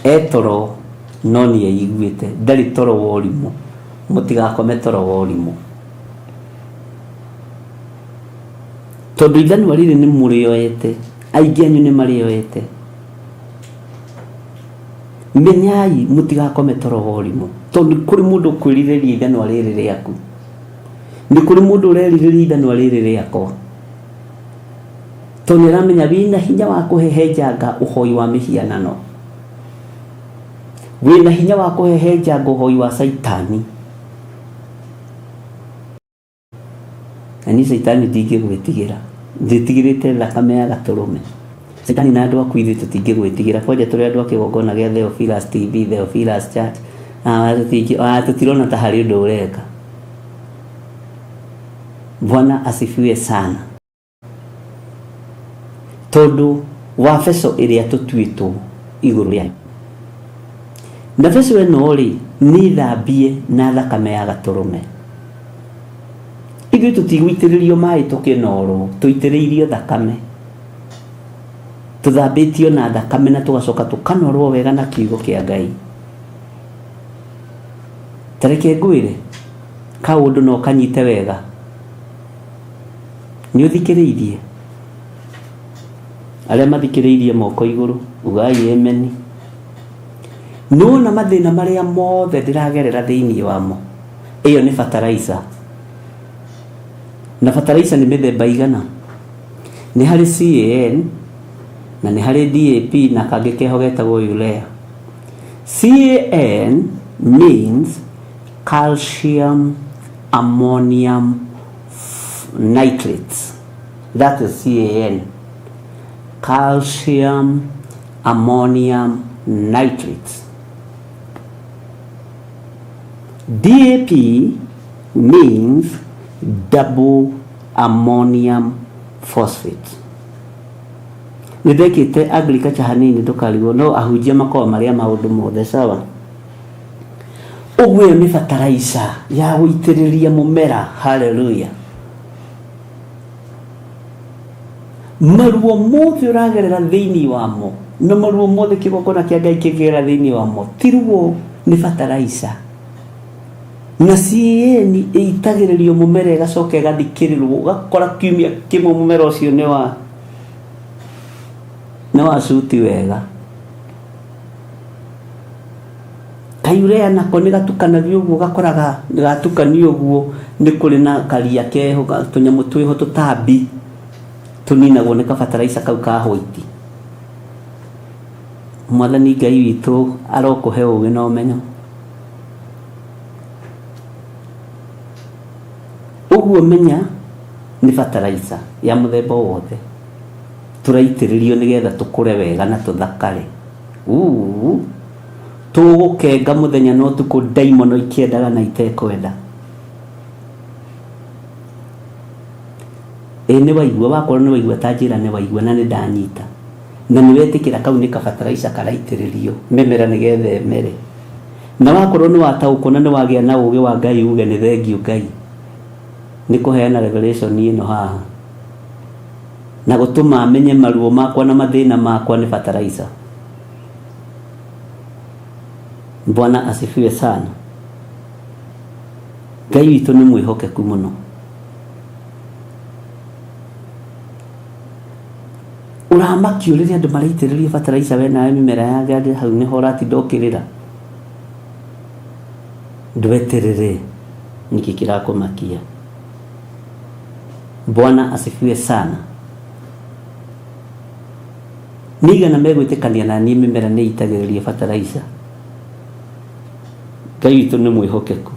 etoro no nĩ aiguĩte, ndarĩ toro wa ũrimũ. Mũtigakome toro wa ũrimũ, tondũ ithanwa rĩrĩ nĩ mũrĩoete, aingĩ anyu nĩ marĩoete. Menyai mũtigakome toro wa ũrimũ, tondũ kũrĩ mũndũ kwĩrirĩria ithanwa rĩrĩ rĩaku, nĩ kũrĩ mũndũ ũrerirĩria ithanwa rĩrĩ rĩakwa, tondũ nĩramenya wĩna hinya wa kũhehenjanga ũhoi wa mĩhianano, wĩna hinya wa kũhehenjanga ũhoi wa Saitani. Na ni Saitani ndingĩgwĩtigĩra, ndĩtigĩrĩte thakame ya Gatũrũme. Saitani na andũ aku ithuĩ tũtingĩgwĩtigĩra, kwanja tũrĩ andũ a kĩgongona gĩa Theophilus TV, Theophilus Church, tũtirona ta harĩ ũndũ ũreka. Bwana asifiwe sana. Tondũ wa Efeso ĩrĩa tũtuĩtwo igũrũ rĩayo, na Efeso ĩno rĩ nĩ thambie na thakame ya Gatũrũme. Ithuĩ tũtigũitĩrĩrio maĩ tũkĩnorwo, tũitĩrĩirio thakame, tũthambĩtio na thakame na tũgacoka tũkanorwo wega na kiugo kĩa Ngai. Tareke ngwĩre kaũndũ no kanyite wega, nĩ ũthikĩrĩirie. Arĩa mathikĩrĩirie moko igũrũ, ugai amen. Nona mathĩna marĩa mothe ndĩragerera thĩinĩ wamo, ĩyo nĩ fertilizer. Na fertilizer nĩ mĩthemba igana. Nĩ harĩ CAN na nĩ harĩ DAP na kangĩ keho getagwo urea. CAN means calcium ammonium nitrates. That is CAN. Calcium ammonium nitrates. DAP means double ammonium phosphate. Nĩndekĩte agriculture hanini ndũkarigwo, no ahunjia makorwo marĩa maũndũ mothe sawa. Ũguo nĩ fertilizer ya gũitĩrĩria mũmera. Hallelujah. Maruo mothe ũragerera thĩinĩ wamo, na maruo mothe kĩgongona kĩa Ngai kĩgerera thĩinĩ wamo, tiruo nĩ fertilizer. Na CAN ĩitagĩrĩrio mũmera ĩgacoka ĩgathikĩrĩrwo, ũgakora kiumia kĩmwe mũmera ũcio nĩ wa cuti wega. Kayurea nako nĩ gatukanagio ũguo, gakoraga gatukanio ũguo, nĩ kũrĩ na karia keho, tũnyamũ twĩho tũtambi tũninagwo nĩ kabataraitha kau ka white. Mwathani Ngai witũ arokũhe ũgĩ na ũmenyo. Ũguo menya nĩ fertilizer ya mũthemba wothe tũraitĩrĩrio nĩgetha tũkũre wega na tũthakare. Tũgũkenga mũthenya no tukũ ndaimono ikĩendaga na itekwenda. Nĩ waigua, wakorwo nĩ waigua ta njĩra nĩ waigua na nĩ ndanyita, na nĩ wetĩkĩra kau nĩ kabataraitha karaitĩrĩrio mĩmera nĩgetha ĩmere. Na wakorwo nĩ wataũkwo na nĩ wagĩa na ũgĩ wa Ngai, uge nĩ thengiũ Ngai, nĩ kũheana revelation ĩno haha na gũtũma amenye maruo makwa na mathĩna makwa nĩ fertilizer. Bwana asifiwe sana. Ngai witũ nĩ mwĩhokeku mũno. Ũramakio rĩrĩa andũ maraitĩrĩria fertilizer we nawe mĩmera ya Ngai hau nĩho ũratinda ũkĩrĩra. Ndweterere niki kĩrakũmakia. Bwana asifiwe sana. Nĩigana megwĩtĩkania na niĩ mĩmera nĩ itagĩrĩria fertilizer. Ngai witũ nĩ mwĩhokeku.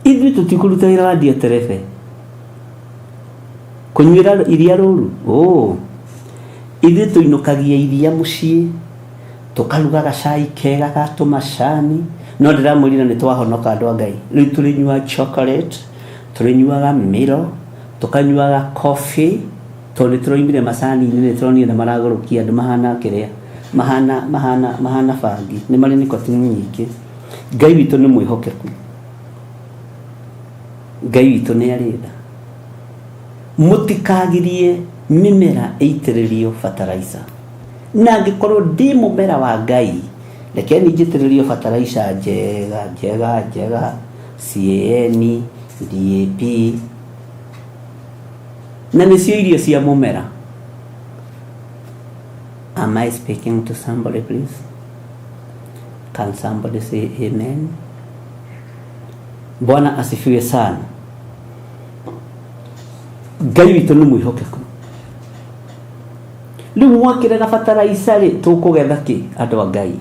Ithuĩ tũtikũruta wĩra wa ndioterebe, kũnyuĩra iria rũru. ithe tuinukagia iria mucii tukaruga gacai kega ga tumacani no ndiramwirira ni twahonoka andu a Ngai riu turinyua chocolate turinyuaga milo tukanyuaga coffee tondu turoimire macani ni turonire na maragorokia andu mahana kiria mahana bangi ni mari nicotine nyingi. Ngai witu ni mwihokeku, Ngai witu ni aritha mutikagirie mimera eitiririo fertilizer na angikorwo ndi mumera wa Ngai rekeni njitiririo fertilizer njega CAN DAP na nicio irio cia mumera. Am I speaking to somebody, please? Can somebody say amen? Bwana asifiwe sana. Ngai witu ni mwihokeku. Riu mwakirega fertilizer ri tukugetha ki andu a Ngai?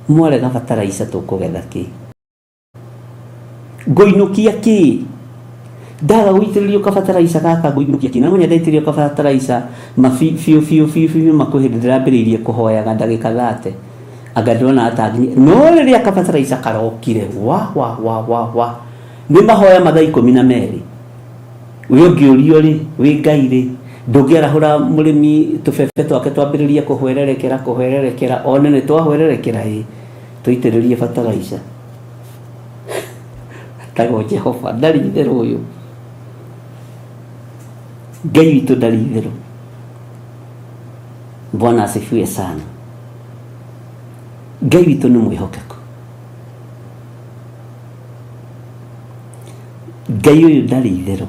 Mwarega fertilizer tukugetha ki? Ngoinukia ki? Ndaga guitiririo ka fertilizer gaka ngoinukia ki? Na munya ndaitiririo ka fertilizer mafiu makuhindira kuhoyaga ndagika 30 agadona atagini no riria ka fertilizer karokire wa ni mahoya mathaa 12 uyo ngiurio ri wi Ngai ri ndungiarahura murimi tubebe twake twambiririe kuhwererekera one ni twahwererekera tuitiririe fertilizer tago Jehova ndari ithiru uyu Ngai witu ndari ithiru. Bwana asifiwe sana. Ngai witu ni mwihokeku. Ngai uyu ndari ithiru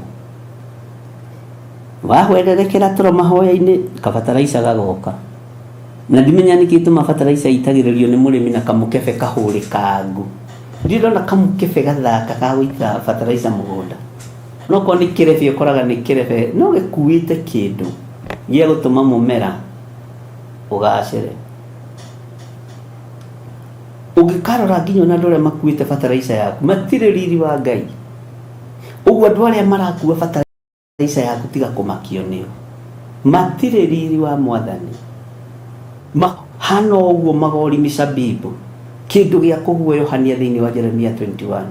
wahwererekera turo mahoya-ini kafertilizer gagoka na ndimenya nikituma fertilizer itagiririo ni murimi na kamukebe kahurikangu ndirona kamukebe gathaka ka gwita fertilizer mugunda no ko ni kirebe ukoraga ni kirebe no gikuite kindu gia gutuma mumera ugacire ugikarora nginyo na ndore makuite fertilizer yaku matire riri wa Ngai ugu andu aria marakua fertilizer yaku tiga kumakio nio matire riri wa Mwathani hano uguo magori misabibu kindu gia kuguoyohania thiini wa Jeremia 21.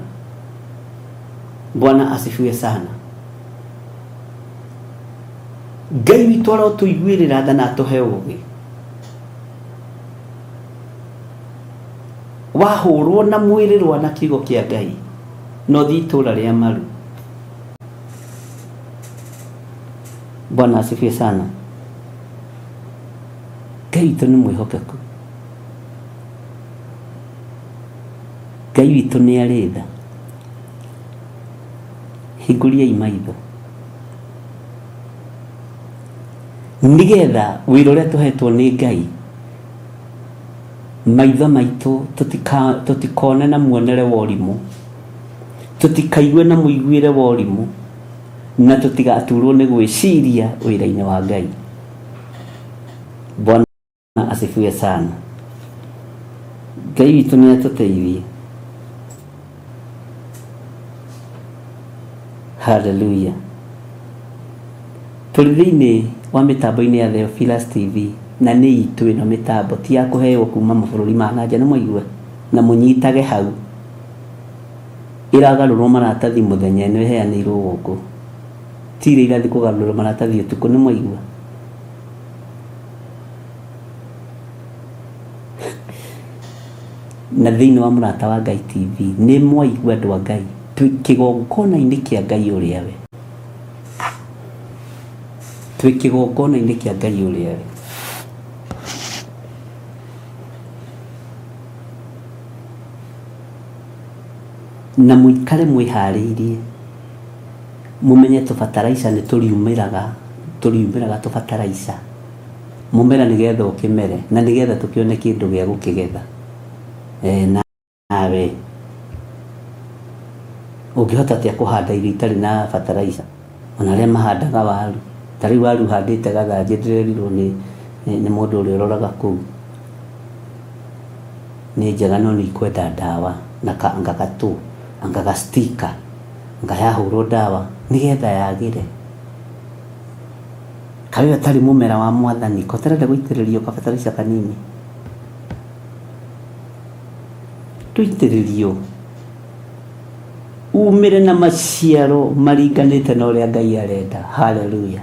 Bwana asifiwe sana. Ngai witu arotuiguirira tha na tuhe ugi wahurwo na mwirirwa na kigo kia Ngai no thi itura ria maru. Bwana asifiwe sana. Ngai witu ni mwihokeku. Ngai witu ni aritha. Hinguriai maitho nigetha wira uria tuhetwo ni Ngai maitho maitu tutikone na muonere wa urimu tutikaigue na muiguire wa urimu na tutigaturwo ni gwiciria wira-ini wa Ngai. Bwana asifiwe sana. Ngai witu ni atuteithie. Hallelujah. Tuli thiini wa mitambo-ini ya Theophilus TV na ni itu ino mitambo ti ya kuheo kuma mabũrũri ma nanja ni mwaigua na munyitage hau iragarũrwo maratathi muthenya ino iheanirwo guku tire irathi kugarũrwo maratathi utuku ni mwaigua na thiini wa Mũrata wa Ngai TV ni mwaigua andu a Ngai twikigongona-ini kia Ngai uria we twikigongona-ini kia Ngai uria we na muikare mwihariirie mumenye tufertilizer ni turiumiraga tufertilizer mumera nigetha ukimere na nigetha tukione kindu gia gukigetha nawe ungihota atia kuhanda irio itari na fertilizer ona aria mahandaga waru tari waru handite gathanjĩ ndirerirwo ni mundu uria uroraga kuu ni njega no ni ikwenda ndawa na ngagatu ngaga sticker ngayahurwo ndawa nigetha yagire kawe atari mumera wa mwathani koterenda guitiririo kabataraitha kanini tuitiririo umire na maciaro maringanite na uria Ngai arenda. Haleluya.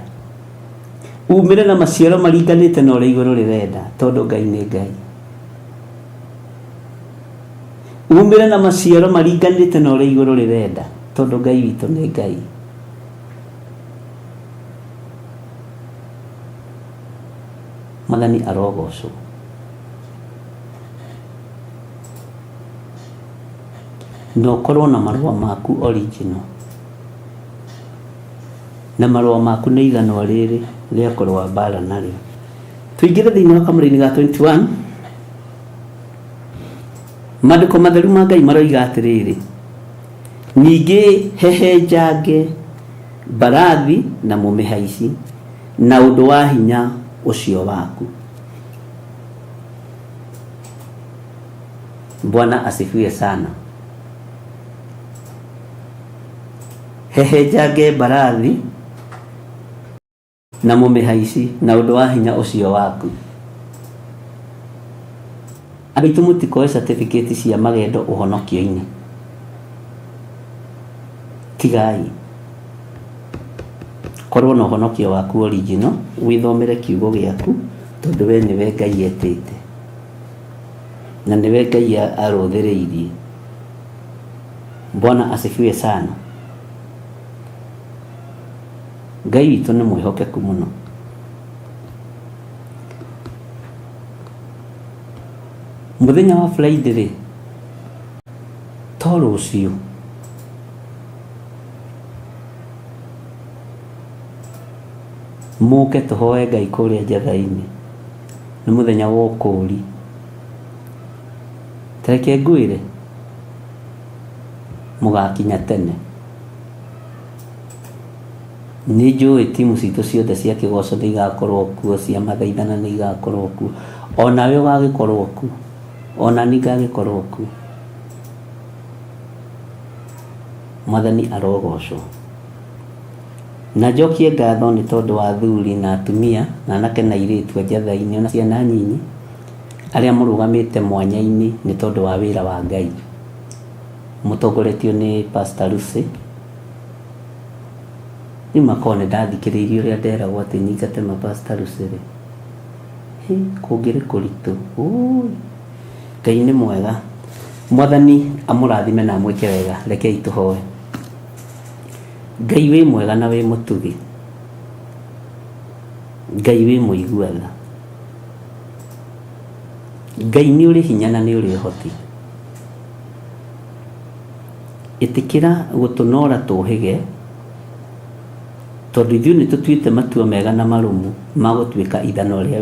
Umire na maciaro maringanite na uria iguru rirenda tondu Ngai ni Ngai. Umire na maciaro maringanite na uria iguru rirenda tondu Ngai witu ni Ngai. Mwathani arogocwo. No korwo na marua maku original na marua maku nĩ igana rĩrĩ rĩa kũrũa mbara narĩo. Tuingĩre thĩinĩ wa kamũra-inĩ ga 21 maandĩko matheru ma Ngai maroiga atĩrĩrĩ, ningĩ hehenjange mbarathi na mũmĩhaici na ũndũ wa hinya ũcio waku. Bwana asifiwe sana. Hehenjange mbarathi na mũmĩhaici na ũndũ wa hinya ũcio waku. Andũ aitũ mũtikoe certificate cia magendo ũhonokio-inĩ. Tigai. Korwo na ũhonokio waku original, wĩthomere kiugo gĩaku tondũ we nĩwe Ngai etĩte na nĩwe Ngai arũthĩrĩirie. Bwana asifiwe sana. Ngai witũ nĩ mwĩhokeku mũno. Mũthenya wa Friday rĩ, to rũciũ mũke tũhoe Ngai kũrĩa njatha-inĩ. Nĩ mũthenya wa ũkũũri. Tareke ngwĩre mũgakinya tene. Nĩ njũĩ timu citũ ciothe cia kĩgoco nĩ igakorwo kuo, cia mathaithana nĩ igakorwo kuo, onawe ũgagĩkorwo kuo, ona niĩ ngagĩkorwo kuo. Mwathani arogocwo. Na njokie ngatho nĩ tondũ wa athuri na atumia na anake na airĩtu njatha-inĩ na ciana nyinyi arĩa mũrũgamĩte mwanya-inĩ nĩ tondũ wa wĩra wa Ngai. Mũtongoretio nĩ Pastor Lucy. Nĩ makorwo nĩ ndathikĩrĩirie ũrĩa nderagwo atĩ nyingate ma Pastor Lucy rĩ. Kũngĩrĩ kũritũ. Ngai nĩ mwega. Mwathani amũrathime na amwĩke wega. Rekei tũhoe. Ngai wĩ mwega na wĩ mũtugi. Ngai wĩ mũiguaga. Ngai nĩ ũrĩ hinya na nĩ ũrĩ ũhoti. Ĩtĩkĩra gũtũnora tũhĩge tondũ ithuĩ nĩ tũtuĩte matua mega na marũmu ma gũtuĩka ithano rĩa